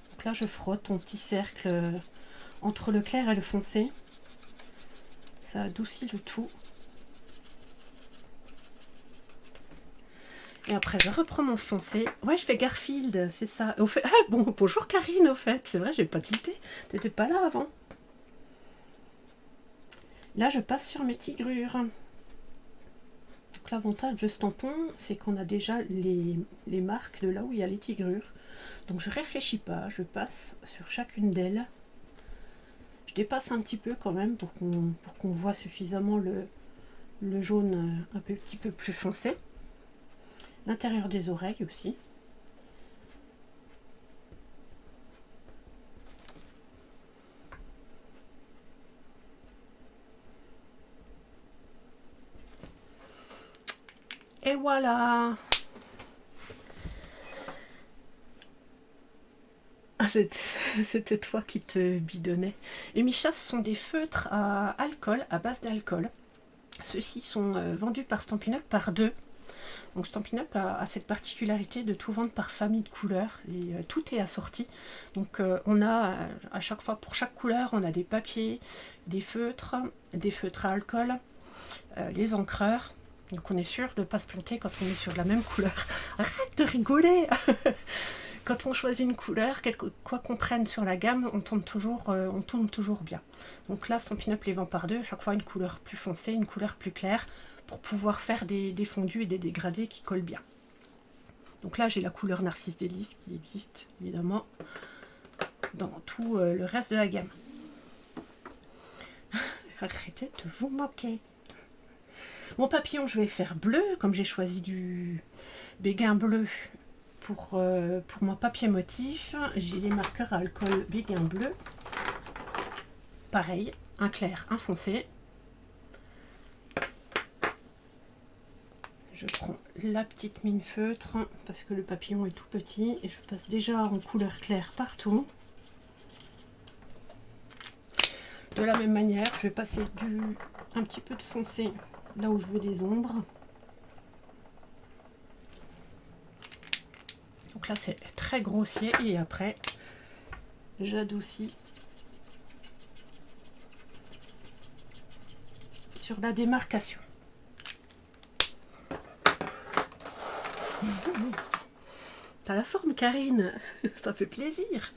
Donc là, je frotte un petit cercle entre le clair et le foncé. Ça adoucit le tout. Et après, je reprends mon foncé. Ouais, je fais Garfield, c'est ça. Au fait... Ah bon, bonjour Karine, au fait. C'est vrai, j'ai pas tilté. T'étais pas là avant. Là, je passe sur mes tigrures. Donc l'avantage de ce tampon, c'est qu'on a déjà les marques de là où il y a les tigrures. Donc je réfléchis pas, je passe sur chacune d'elles. Je dépasse un petit peu quand même pour qu'on voit suffisamment le jaune un petit peu plus foncé. L'intérieur des oreilles aussi. Et voilà. Ah, c'était toi qui te bidonnais. Et Micha, ce sont des feutres à alcool, à base d'alcool. Ceux-ci sont vendus par Stampin' Up par deux. Donc Stampin' Up a cette particularité de tout vendre par famille de couleurs. Et tout est assorti. Donc on a à chaque fois, pour chaque couleur, on a des papiers, des feutres à alcool, les encreurs. Donc on est sûr de ne pas se planter quand on est sur la même couleur. Arrête de rigoler. Quand on choisit une couleur, quoi qu'on prenne sur la gamme, on tourne toujours bien. Donc là, Stampin' Up les vend par deux, chaque fois une couleur plus foncée, une couleur plus claire, pour pouvoir faire des fondus et des dégradés qui collent bien. Donc là, j'ai la couleur Narcisse Délice qui existe évidemment dans tout le reste de la gamme. Arrêtez de vous moquer. Mon papillon, je vais faire bleu, comme j'ai choisi du béguin bleu. Pour mon papier motif, j'ai les marqueurs à alcool béguin bleu. Pareil, un clair, un foncé. Je prends la petite mine feutre parce que le papillon est tout petit et je passe déjà en couleur claire partout. De la même manière, je vais passer un petit peu de foncé là où je veux des ombres. Donc là c'est très grossier et après j'adoucis sur la démarcation. T'as la forme Karine, ça fait plaisir.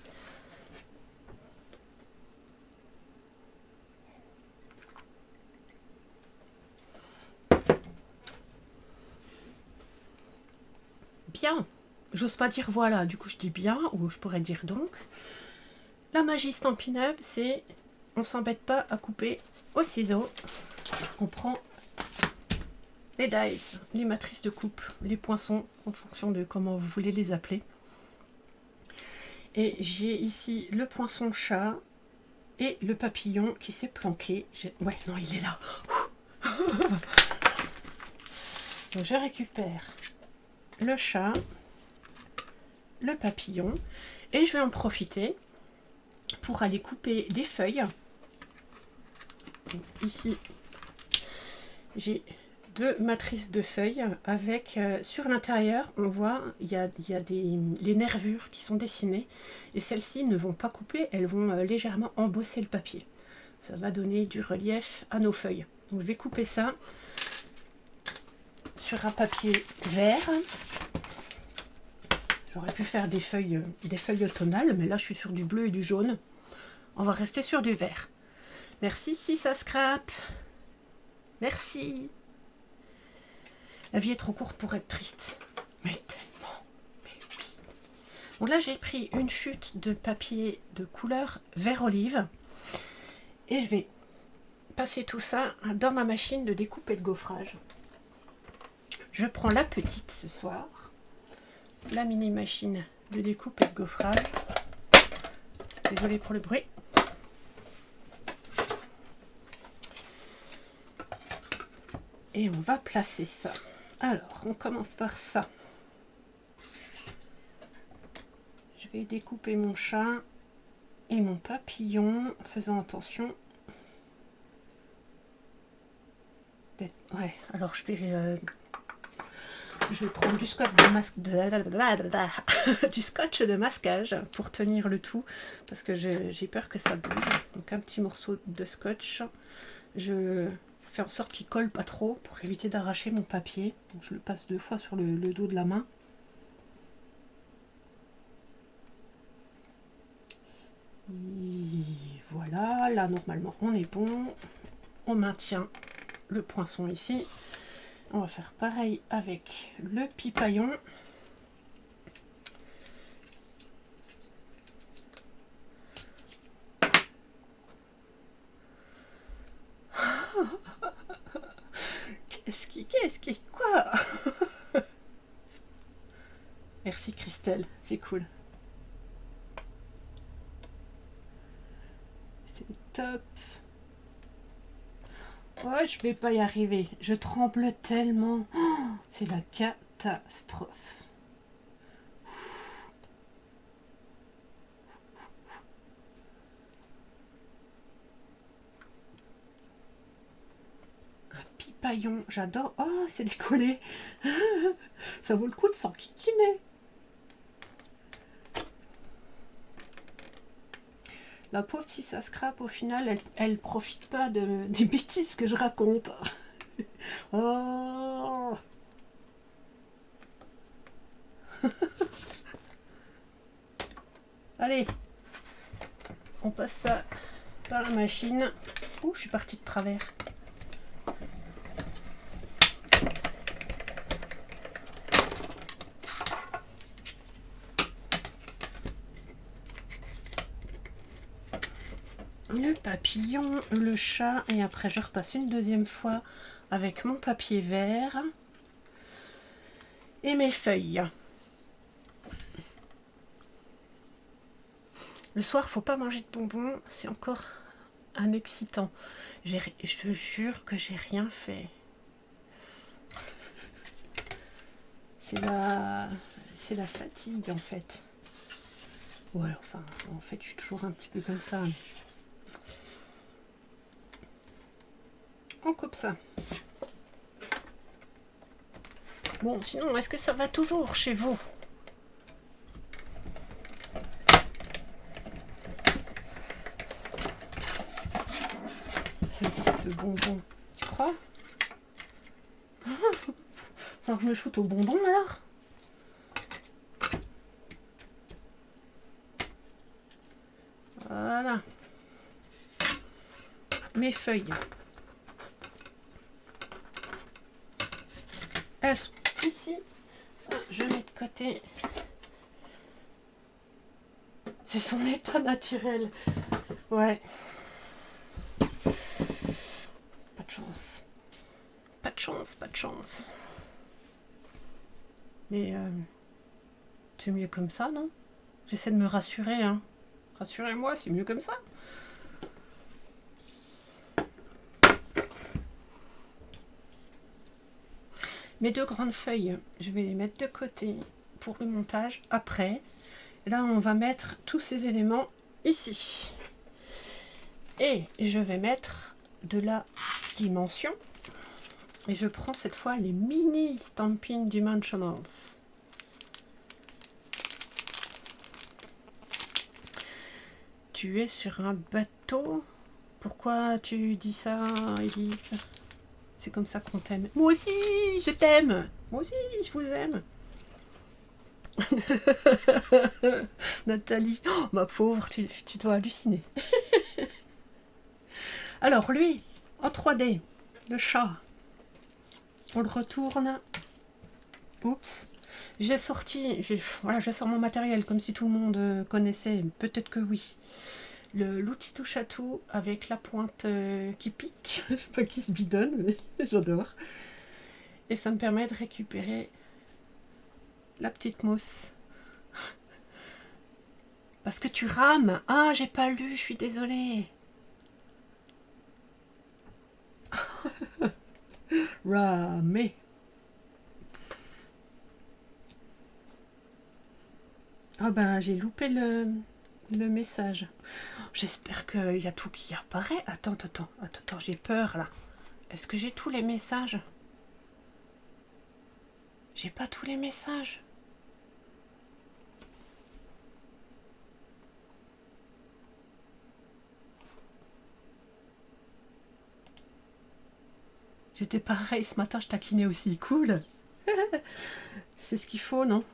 Bien, j'ose pas dire voilà, du coup je dis bien, ou je pourrais dire donc. La magie Stampin' Up, c'est on s'embête pas à couper au ciseau. On prend les dies, les matrices de coupe, les poinçons, en fonction de comment vous voulez les appeler. Et j'ai ici le poinçon chat et le papillon qui s'est planqué. Ouais, non, il est là. Donc je récupère le chat, le papillon, et je vais en profiter pour aller couper des feuilles. Donc ici, j'ai deux matrices de feuilles avec sur l'intérieur, on voit il y a les nervures qui sont dessinées et celles-ci ne vont pas couper, elles vont légèrement embosser le papier. Ça va donner du relief à nos feuilles. Donc je vais couper ça sur un papier vert. J'aurais pu faire des feuilles automnales, mais là je suis sur du bleu et du jaune. On va rester sur du vert. Merci si ça scrape. Merci. La vie est trop courte pour être triste. Mais tellement. Mais oui. Donc là j'ai pris une chute de papier de couleur vert olive. Et je vais passer tout ça dans ma machine de découpe et de gaufrage. Je prends la petite ce soir. La mini machine de découpe et de gaufrage. Désolée pour le bruit. Et on va placer ça. Alors, on commence par ça. Je vais découper mon chat et mon papillon en faisant attention. Ouais, alors je vais prendre du scotch du scotch de masquage pour tenir le tout parce que j'ai peur que ça bouge. Donc un petit morceau de scotch. Je Fais en sorte qu'il colle pas trop pour éviter d'arracher mon papier. Donc, je le passe 2 fois sur le dos de la main. Et voilà, là normalement on est bon. On maintient le poinçon ici. On va faire pareil avec le pipaillon. Qu'est-ce qui, quoi? Merci Christelle, c'est cool. C'est top. Oh, je vais pas y arriver. Je tremble tellement. Oh, c'est la catastrophe. Pipaillon, j'adore. Oh, c'est décollé. Ça vaut le coup de s'enquiquiner. La pauvre, si ça scrape, au final, elle profite pas des bêtises que je raconte. Oh. Allez, on passe ça par la machine. Ouh, je suis partie de travers. Le papillon, le chat, et après je repasse une deuxième fois avec mon papier vert et mes feuilles. Le soir, faut pas manger de bonbons, c'est encore un excitant. Je te jure que j'ai rien fait. C'est la fatigue en fait. Ouais, enfin, en fait, je suis toujours un petit peu comme ça. On coupe ça. Bon, sinon, est-ce que ça va toujours chez vous? C'est de bonbons. Tu crois? Alors je me shoote au bonbon alors? Voilà. Mes feuilles. Elles sont ici. Ça, je mets de côté. C'est son état naturel. Ouais. Pas de chance. Pas de chance, pas de chance. Mais c'est mieux comme ça, non? J'essaie de me rassurer, hein. Rassurez-moi, c'est mieux comme ça. Mes 2 grandes feuilles, je vais les mettre de côté pour le montage après. Là, on va mettre tous ces éléments ici. Et je vais mettre de la dimension. Et je prends cette fois les mini Stampin' Dimensionals. Tu es sur un bateau? Pourquoi tu dis ça, Elise? C'est comme ça qu'on t'aime. Moi aussi, je t'aime. Moi aussi, je vous aime. Nathalie, oh, ma pauvre, tu dois halluciner. Alors lui, en 3D, le chat, on le retourne. Oups, j'ai sorti, je sors mon matériel comme si tout le monde connaissait, peut-être que oui. L'outil touche à tout avec la pointe qui pique, je sais pas qui se bidonne, mais j'adore. Et ça me permet de récupérer la petite mousse. Parce que tu rames. Ah, j'ai pas lu, je suis désolée. Ramer. Ah ben, j'ai loupé le message. J'espère qu'il y a tout qui apparaît. Attends, j'ai peur là. Est-ce que j'ai tous les messages? J'ai pas tous les messages. J'étais pareil ce matin, je taquinais aussi. Cool. C'est ce qu'il faut, non?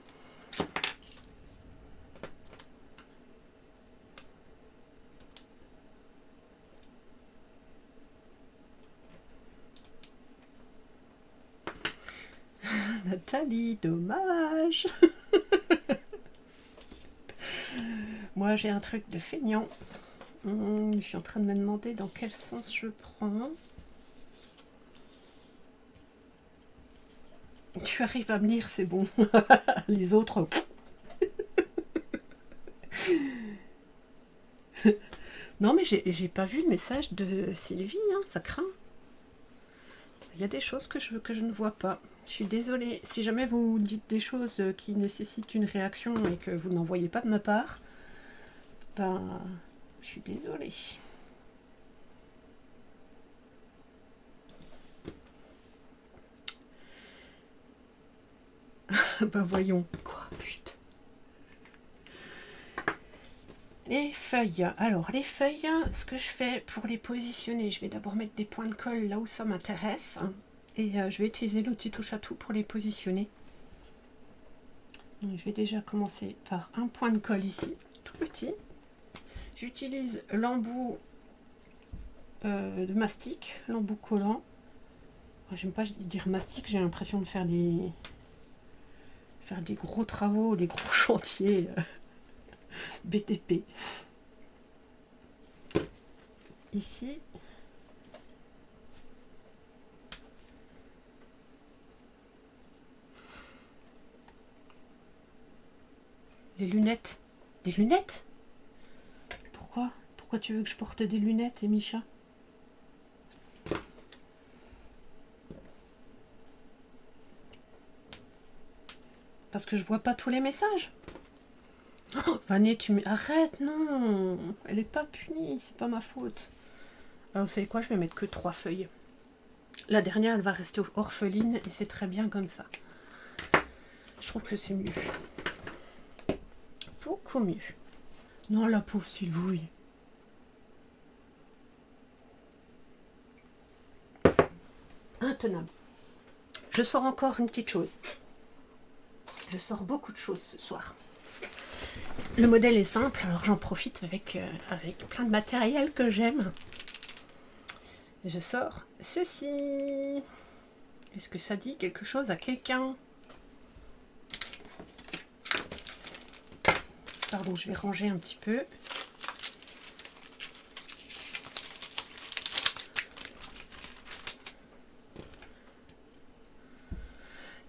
Nathalie, dommage. Moi, j'ai un truc de feignant. Je suis en train de me demander dans quel sens je prends. Tu arrives à me lire, c'est bon. Les autres... Non, mais j'ai pas vu le message de Sylvie, hein, ça craint. Il y a des choses que je ne vois pas. Je suis désolée. Si jamais vous dites des choses qui nécessitent une réaction et que vous n'en voyez pas de ma part, ben, je suis désolée. Ben voyons. Quoi, putain. Les feuilles. Alors, les feuilles, ce que je fais pour les positionner, je vais d'abord mettre des points de colle là où ça m'intéresse. Et je vais utiliser l'outil touche à tout pour les positionner. Donc, je vais déjà commencer par un point de colle ici, tout petit. J'utilise l'embout de mastic, l'embout collant. J'aime pas dire mastic, j'ai l'impression de faire des gros travaux, des gros chantiers BTP. Ici, les lunettes. Des lunettes? Pourquoi? Pourquoi tu veux que je porte des lunettes, Emicha? Parce que je vois pas tous les messages. Oh, Vané, arrête, non. Elle est pas punie, c'est pas ma faute. Alors, vous savez quoi? Je vais mettre que 3 feuilles. La dernière, elle va rester orpheline et c'est très bien comme ça. Je trouve que c'est mieux. Beaucoup mieux. Non, la pauvre Sylvouille. Intenable. Je sors encore une petite chose. Je sors beaucoup de choses ce soir. Le modèle est simple, alors j'en profite avec plein de matériel que j'aime. Je sors ceci. Est-ce que ça dit quelque chose à quelqu'un? Pardon, je vais ranger un petit peu.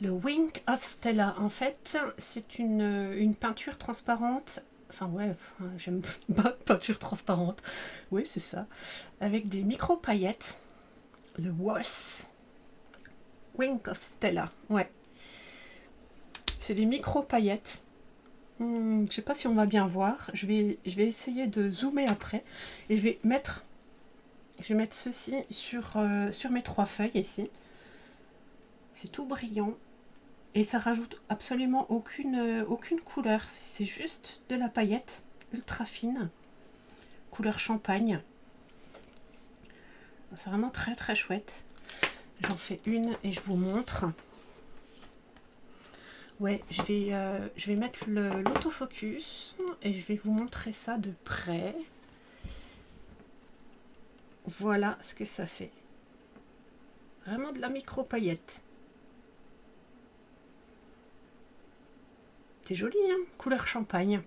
Le Wink of Stella, en fait, c'est une peinture transparente. Enfin, ouais, j'aime pas peinture transparente. Oui, c'est ça. Avec des micro-paillettes. Le WOS. Wink of Stella, ouais. C'est des micro-paillettes. Je sais pas si on va bien voir. Je vais essayer de zoomer après. Et je vais mettre ceci sur mes 3 feuilles ici. C'est tout brillant. Et ça rajoute absolument aucune couleur. C'est juste de la paillette ultra fine. Couleur champagne. C'est vraiment très très chouette. J'en fais une et je vous montre. Ouais, je vais mettre l'autofocus et je vais vous montrer ça de près. Voilà ce que ça fait. Vraiment de la micro paillette. C'est joli, hein, couleur champagne.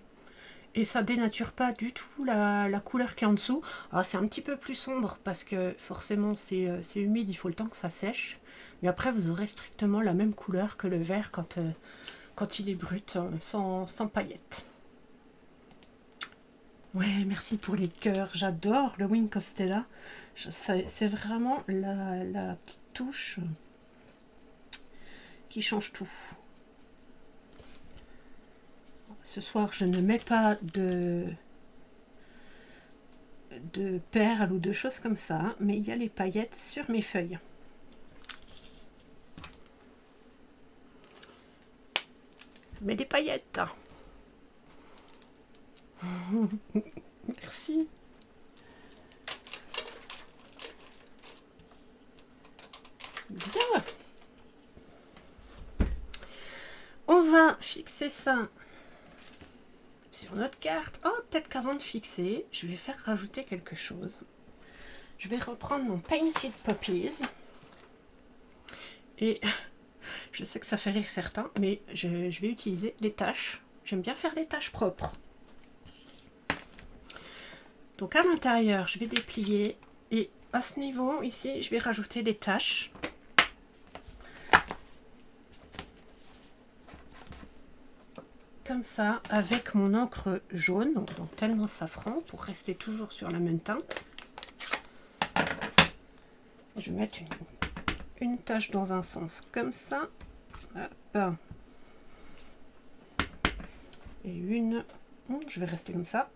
Et ça dénature pas du tout la couleur qui est en dessous. Alors c'est un petit peu plus sombre parce que forcément c'est humide, il faut le temps que ça sèche. Mais après vous aurez strictement la même couleur que le vert quand il est brut, sans paillettes. Ouais, merci pour les cœurs. J'adore le Wink of Stella. C'est vraiment la petite touche qui change tout. Ce soir, je ne mets pas de perles ou de choses comme ça, mais il y a les paillettes sur mes feuilles. Je mets des paillettes. Merci. va fixer ça sur notre carte. Oh, peut-être qu'avant de fixer, je vais faire rajouter quelque chose. Je vais reprendre mon Painted Poppies. Et je sais que ça fait rire certains, mais je vais utiliser les taches. J'aime bien faire les taches propres. Donc à l'intérieur, je vais déplier. Et à ce niveau, ici, je vais rajouter des taches. Comme ça, avec mon encre jaune, donc tellement safran, pour rester toujours sur la même teinte. Je vais mettre une tache dans un sens comme ça. Hop. Et une... je vais rester comme ça.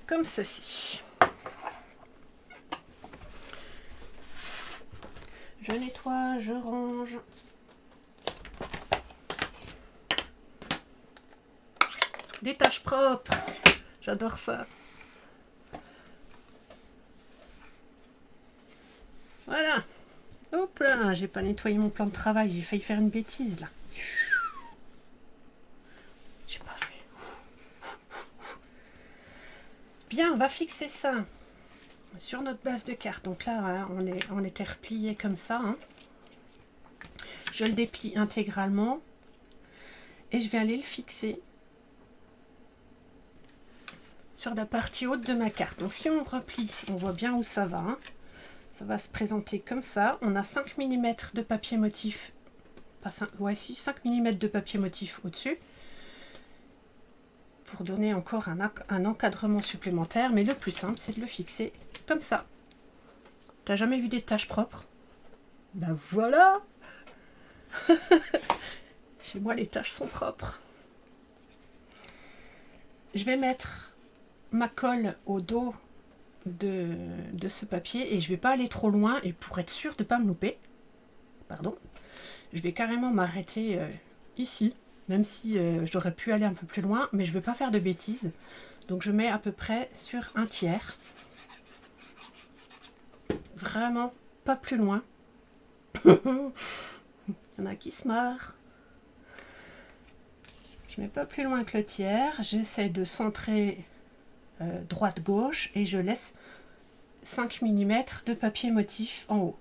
Comme ceci. Je nettoie, je range. Des taches propres. J'adore ça. Voilà. Hop là, j'ai pas nettoyé mon plan de travail. J'ai failli faire une bêtise là. J'ai pas fait. Bien, on va fixer ça sur notre base de carte. Donc là, hein, on était replié comme ça. Hein. Je le déplie intégralement. Et je vais aller le fixer sur la partie haute de ma carte. Donc si on replie, on voit bien où ça va. Hein. Ça va se présenter comme ça. On a 5 mm de papier motif. Pas 5, ouais, si, 5 mm de papier motif au-dessus. Pour donner encore un encadrement supplémentaire. Mais le plus simple, c'est de le fixer comme ça. T'as jamais vu des taches propres? Ben voilà. Chez moi, les taches sont propres. Je vais mettre ma colle au dos de ce papier et je vais pas aller trop loin et pour être sûr de ne pas me louper, pardon, je vais carrément m'arrêter ici, même si j'aurais pu aller un peu plus loin, mais je ne veux pas faire de bêtises. Donc je mets à peu près sur un tiers. Vraiment pas plus loin. Il y en a qui se marrent. Je mets pas plus loin que le tiers. J'essaie de centrer droite-gauche et je laisse 5 mm de papier motif en haut.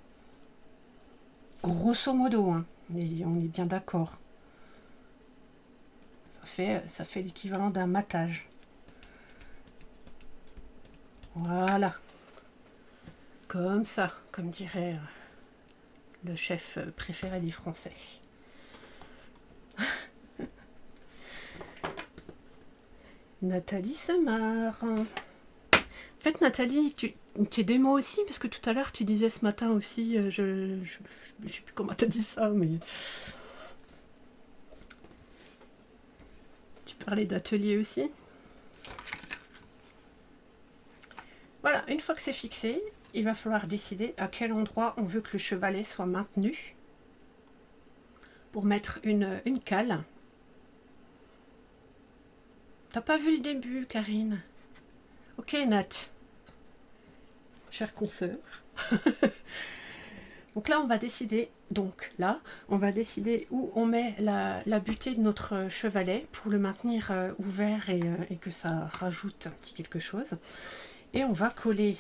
Grosso modo, hein, on est bien d'accord. Ça fait l'équivalent d'un matage. Voilà. Comme ça, comme dirait le chef préféré des Français. Nathalie se marre. En fait, Nathalie, tu es des mots aussi, parce que tout à l'heure, tu disais ce matin aussi, je sais plus comment tu as dit ça, mais... Tu parlais d'atelier aussi. Voilà, une fois que c'est fixé, il va falloir décider à quel endroit on veut que le chevalet soit maintenu pour mettre une cale. T'as pas vu le début, Karine? Ok, Nat. Chère consoeur. Donc là, on va décider, où on met la butée de notre chevalet pour le maintenir ouvert et que ça rajoute un petit quelque chose. Et on va coller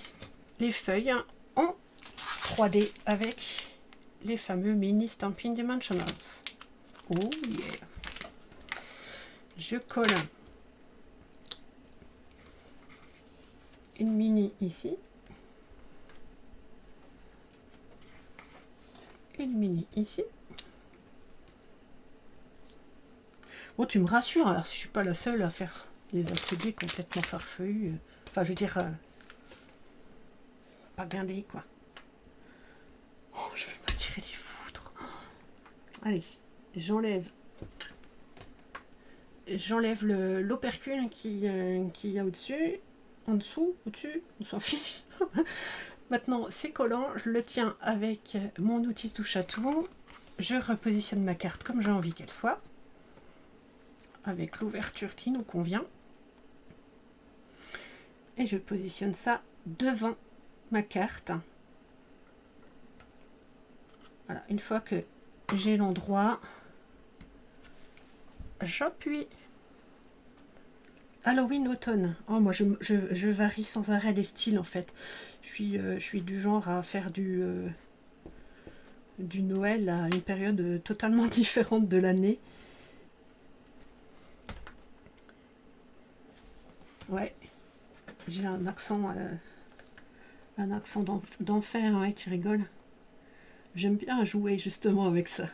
les feuilles en 3D avec les fameux mini Stampin' Dimensionals. Oh yeah! Je colle une mini ici. Une mini ici. Bon, tu me rassures, alors si je suis pas la seule à faire des ateliers complètement farfelus. Enfin, je veux dire, pas guindés, quoi. Oh, je vais m'attirer les foudres. Allez, j'enlève l'opercule qui y a au-dessus, en dessous, au-dessus, on s'en fiche. Maintenant, c'est collant, je le tiens avec mon outil touche à tout. Je repositionne ma carte comme j'ai envie qu'elle soit, avec l'ouverture qui nous convient. Et je positionne ça devant ma carte. Voilà, une fois que j'ai l'endroit, j'appuie. Halloween, automne. Oh, moi, je varie sans arrêt les styles, en fait. Je suis du genre à faire du Noël à une période totalement différente de l'année. Ouais, j'ai un accent d'enfer, ouais, qui rigole. J'aime bien jouer justement avec ça.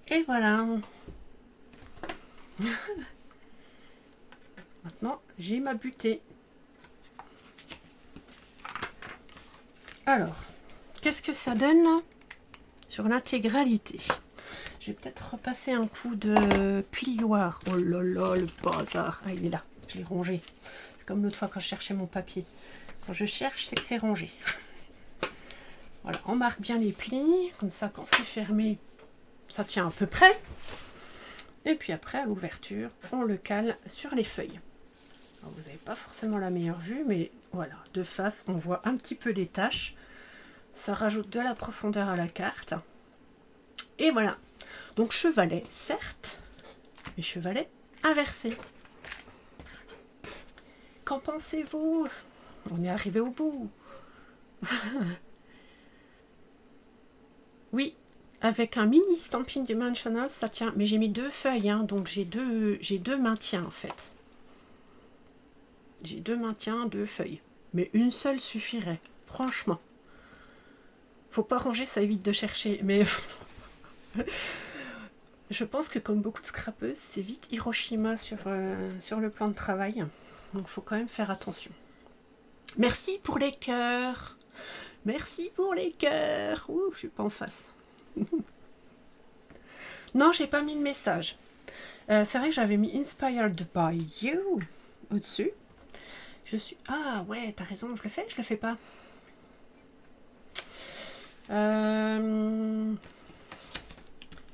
Et voilà. Maintenant, j'ai ma butée. Alors, qu'est-ce que ça donne sur l'intégralité? Je vais peut-être repasser un coup de plioir. Oh là là, le bazar. Ah, il est là. Je l'ai rangé. C'est comme l'autre fois quand je cherchais mon papier. Quand je cherche, c'est que c'est rangé. Voilà, on marque bien les plis. Comme ça, quand c'est fermé, ça tient à peu près. Et puis après, à l'ouverture, on le cale sur les feuilles. Alors, vous n'avez pas forcément la meilleure vue, mais voilà, de face, on voit un petit peu les taches. Ça rajoute de la profondeur à la carte. Et voilà. Donc chevalet, certes, mais chevalet inversé. Qu'en pensez-vous? On est arrivé au bout. Oui, avec un mini Stampin' Dimensional, ça tient. Mais j'ai mis 2 feuilles, hein, donc j'ai deux maintiens en fait. J'ai 2 maintiens, 2 feuilles. Mais une seule suffirait, franchement. Faut pas ranger, ça évite de chercher. Mais je pense que comme beaucoup de scrapeuses, c'est vite Hiroshima sur le plan de travail. Donc faut quand même faire attention. Merci pour les cœurs. Merci pour les cœurs. Ouh, je suis pas en face. Non, j'ai pas mis de message. C'est vrai que j'avais mis Inspired by You au-dessus. Je suis... Ah ouais, t'as raison, je le fais pas. Je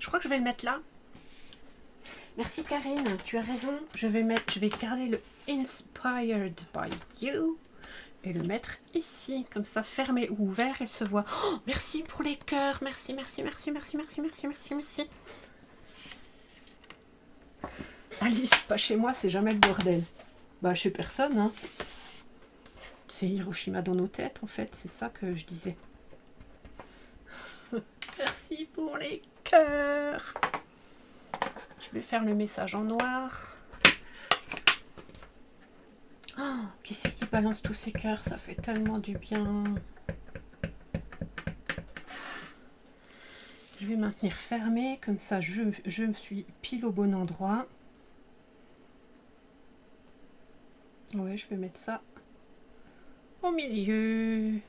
crois que je vais le mettre là. Merci Karine, tu as raison. Je vais garder le Inspired by You et le mettre ici, comme ça, fermé ou ouvert, elle se voit. Oh, merci pour les cœurs, merci. Alice, pas chez moi, c'est jamais le bordel. Bah, chez personne, hein. C'est Hiroshima dans nos têtes, en fait, c'est ça que je disais. Merci pour les cœurs. Je vais faire le message en noir. Oh, qui c'est qui balance tous ces cœurs? Ça fait tellement du bien. Je vais maintenir fermé, comme ça je me suis pile au bon endroit. Ouais, je vais mettre ça au milieu.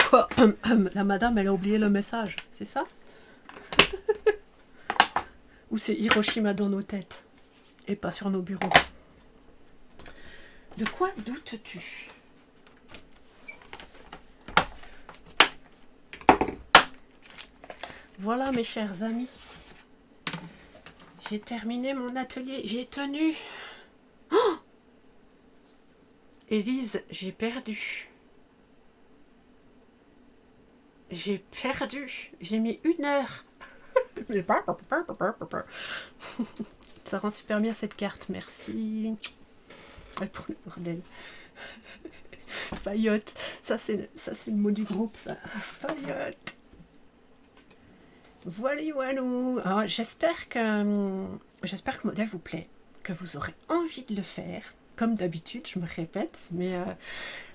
Quoi? La madame, elle a oublié le message, c'est ça? Ou c'est Hiroshima dans nos têtes et pas sur nos bureaux? De quoi doutes-tu? Voilà mes chers amis. J'ai terminé mon atelier. J'ai tenu. Oh, Élise, j'ai perdu. J'ai perdu. J'ai mis 1 heure. Ça rend super bien cette carte. Merci. Pour le bordel. Fayotte. Ça c'est le mot du groupe, ça. Fayotte. Voilà. Alors, j'espère que le modèle vous plaît, que vous aurez envie de le faire. Comme d'habitude, je me répète, mais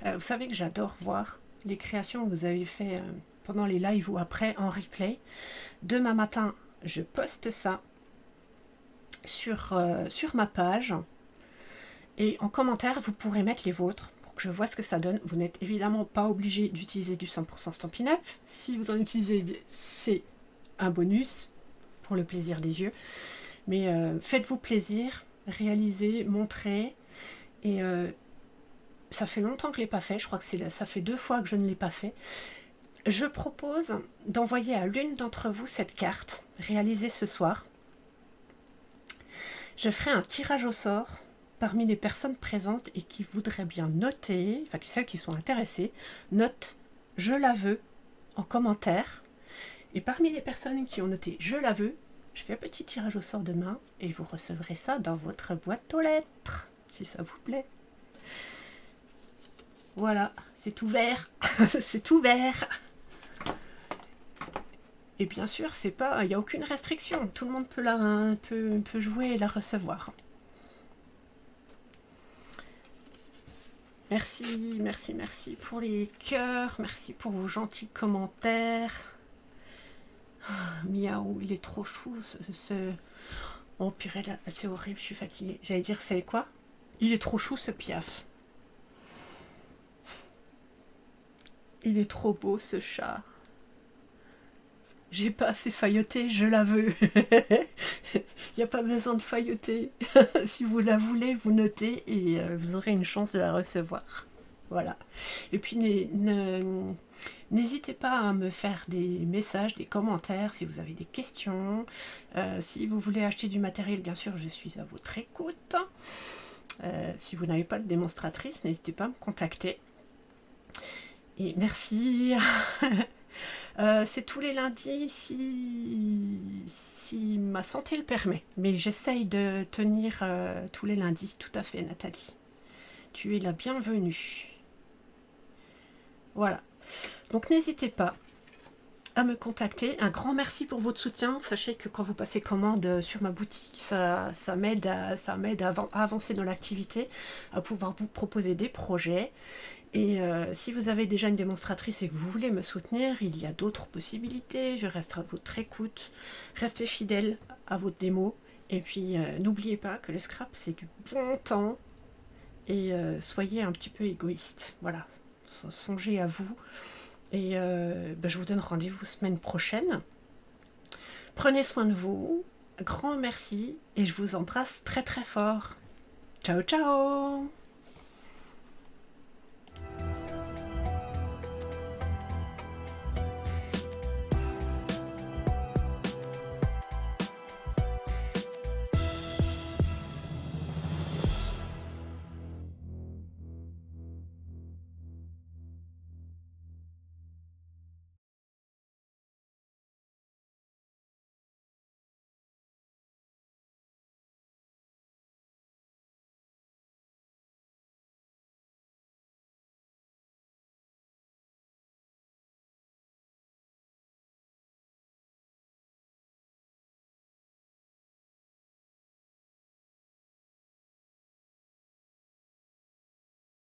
vous savez que j'adore voir les créations que vous avez fait pendant les lives ou après en replay. Demain matin, je poste ça sur ma page. Et en commentaire, vous pourrez mettre les vôtres pour que je vois ce que ça donne. Vous n'êtes évidemment pas obligé d'utiliser du 100% Stampin' Up. Si vous en utilisez, c'est un bonus pour le plaisir des yeux. Mais faites-vous plaisir, réalisez, montrez. Et ça fait longtemps que je ne l'ai pas fait. Je crois que ça fait 2 fois que je ne l'ai pas fait. Je propose d'envoyer à l'une d'entre vous cette carte réalisée ce soir. Je ferai un tirage au sort parmi les personnes présentes et qui voudraient bien noter, enfin celles qui sont intéressées, note « Je la veux » en commentaire. Et parmi les personnes qui ont noté « Je la veux », je fais un petit tirage au sort demain et vous recevrez ça dans votre boîte aux lettres, si ça vous plaît. Voilà, c'est ouvert, c'est ouvert. Et bien sûr, c'est pas, il n'y a aucune restriction, tout le monde peut jouer et la recevoir. Merci, merci, merci pour les cœurs, merci pour vos gentils commentaires. Miaou, il est trop chou ce... Oh purée, là, c'est horrible, je suis fatiguée. J'allais dire, vous savez quoi? Il est trop chou ce Piaf. Il est trop beau ce chat. J'ai pas assez failloté, je la veux. Il n'y a pas besoin de failloter. Si vous la voulez, vous notez et vous aurez une chance de la recevoir. Voilà. Et puis n'hésitez pas à me faire des messages, des commentaires si vous avez des questions. Si vous voulez acheter du matériel, bien sûr, je suis à votre écoute. Si vous n'avez pas de démonstratrice, n'hésitez pas à me contacter. Et merci. C'est tous les lundis si ma santé le permet. Mais j'essaye de tenir tous les lundis. Tout à fait, Nathalie. Tu es la bienvenue. Voilà. Donc n'hésitez pas à me contacter. Un grand merci pour votre soutien. Sachez que quand vous passez commande sur ma boutique, ça m'aide à avancer dans l'activité, à pouvoir vous proposer des projets. Et si vous avez déjà une démonstratrice et que vous voulez me soutenir, il y a d'autres possibilités. Je reste à votre écoute. Restez fidèle à votre démo. Et puis n'oubliez pas que le scrap c'est du bon temps. Et soyez un petit peu égoïste. Voilà. Songez à vous. Et je vous donne rendez-vous semaine prochaine. Prenez soin de vous. Grand merci. Et je vous embrasse très très fort. Ciao ciao.